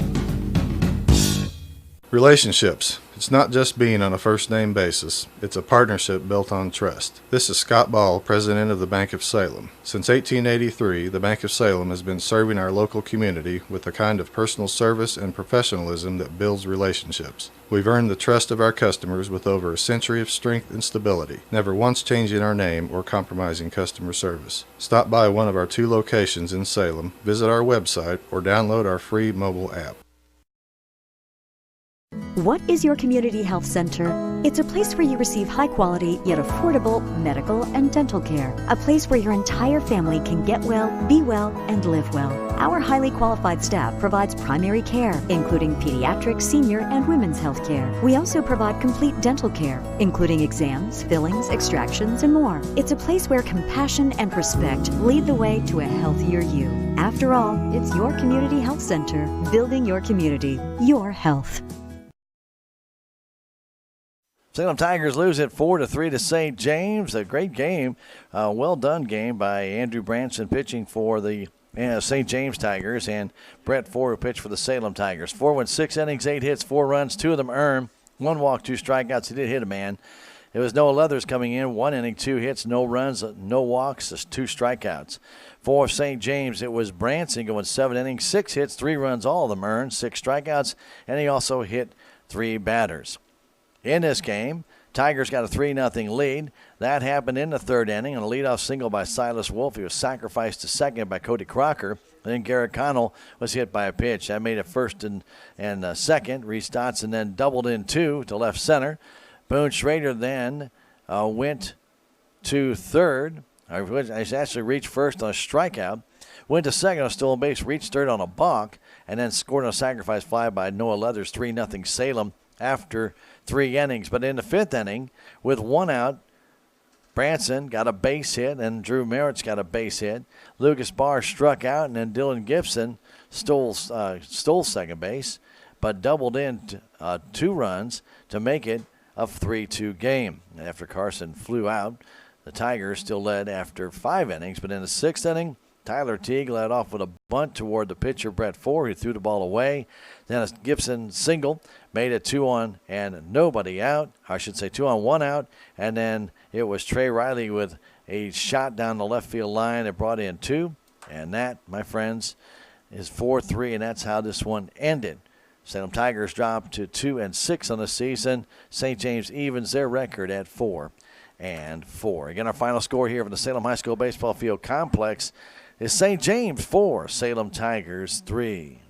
Relationships. It's not just being on a first-name basis. It's a partnership built on trust. This is Scott Ball, president of the Bank of Salem. Since 1883, the Bank of Salem has been serving our local community with the kind of personal service and professionalism that builds relationships. We've earned the trust of our customers with over a century of strength and stability, never once changing our name or compromising customer service. Stop by one of our 2 locations in Salem, visit our website, or download our free mobile app. What is your community health center? It's a place where you receive high quality yet affordable medical and dental care. A place where your entire family can get well, be well, and live well. Our highly qualified staff provides primary care, including pediatric, senior, and women's health care. We also provide complete dental care, including exams, fillings, extractions, and more. It's a place where compassion and respect lead the way to a healthier you. After all, it's your community health center, building your community, your health. Salem Tigers lose it 4-3 to St. James. A great game, well done game by Andrew Branson pitching for the St. James Tigers, and Brett Ford, who pitched for the Salem Tigers. Ford went 6 innings, 8 hits, 4 runs, 2 of them earned, 1 walk, 2 strikeouts. He did hit a man. It was Noah Leathers coming in, 1 inning, 2 hits, no runs, no walks, just 2 strikeouts. For St. James, it was Branson going 7 innings, 6 hits, 3 runs, all of them earned, 6 strikeouts, and he also hit 3 batters. In this game, Tigers got a 3-0 lead. That happened in the 3rd inning, and a leadoff single by Silas Wolf. He was sacrificed to second by Cody Crocker. And then Garrett Connell was hit by a pitch. That made it first and second. Reese Dotson then doubled in 2 to left center. Boone Schrader then went to third. I actually reached first on a strikeout. Went to second on a stolen base. Reached third on a balk. And then scored on a sacrifice fly by Noah Leathers. 3-0 Salem after 3 innings. But in the 5th inning, with 1 out, Branson got a base hit, and Drew Merritt's got a base hit. Lucas Barr struck out, and then Dylan Gibson stole second base, but doubled in 2 runs to make it a 3-2 game. After Carson flew out, the Tigers still led after 5 innings, but in the 6th inning, Tyler Teague led off with a bunt toward the pitcher, Brett Ford, who threw the ball away. Then a Gibson single made it 2 on and nobody out. I should say 2 on, 1 out. And then it was Trey Riley with a shot down the left field line that brought in 2. And that, my friends, is 4-3, and that's how this one ended. Salem Tigers dropped to 2-6 on the season. St. James evens their record at 4-4. Again, our final score here from the Salem High School Baseball Field Complex is St. James 4, Salem Tigers 3.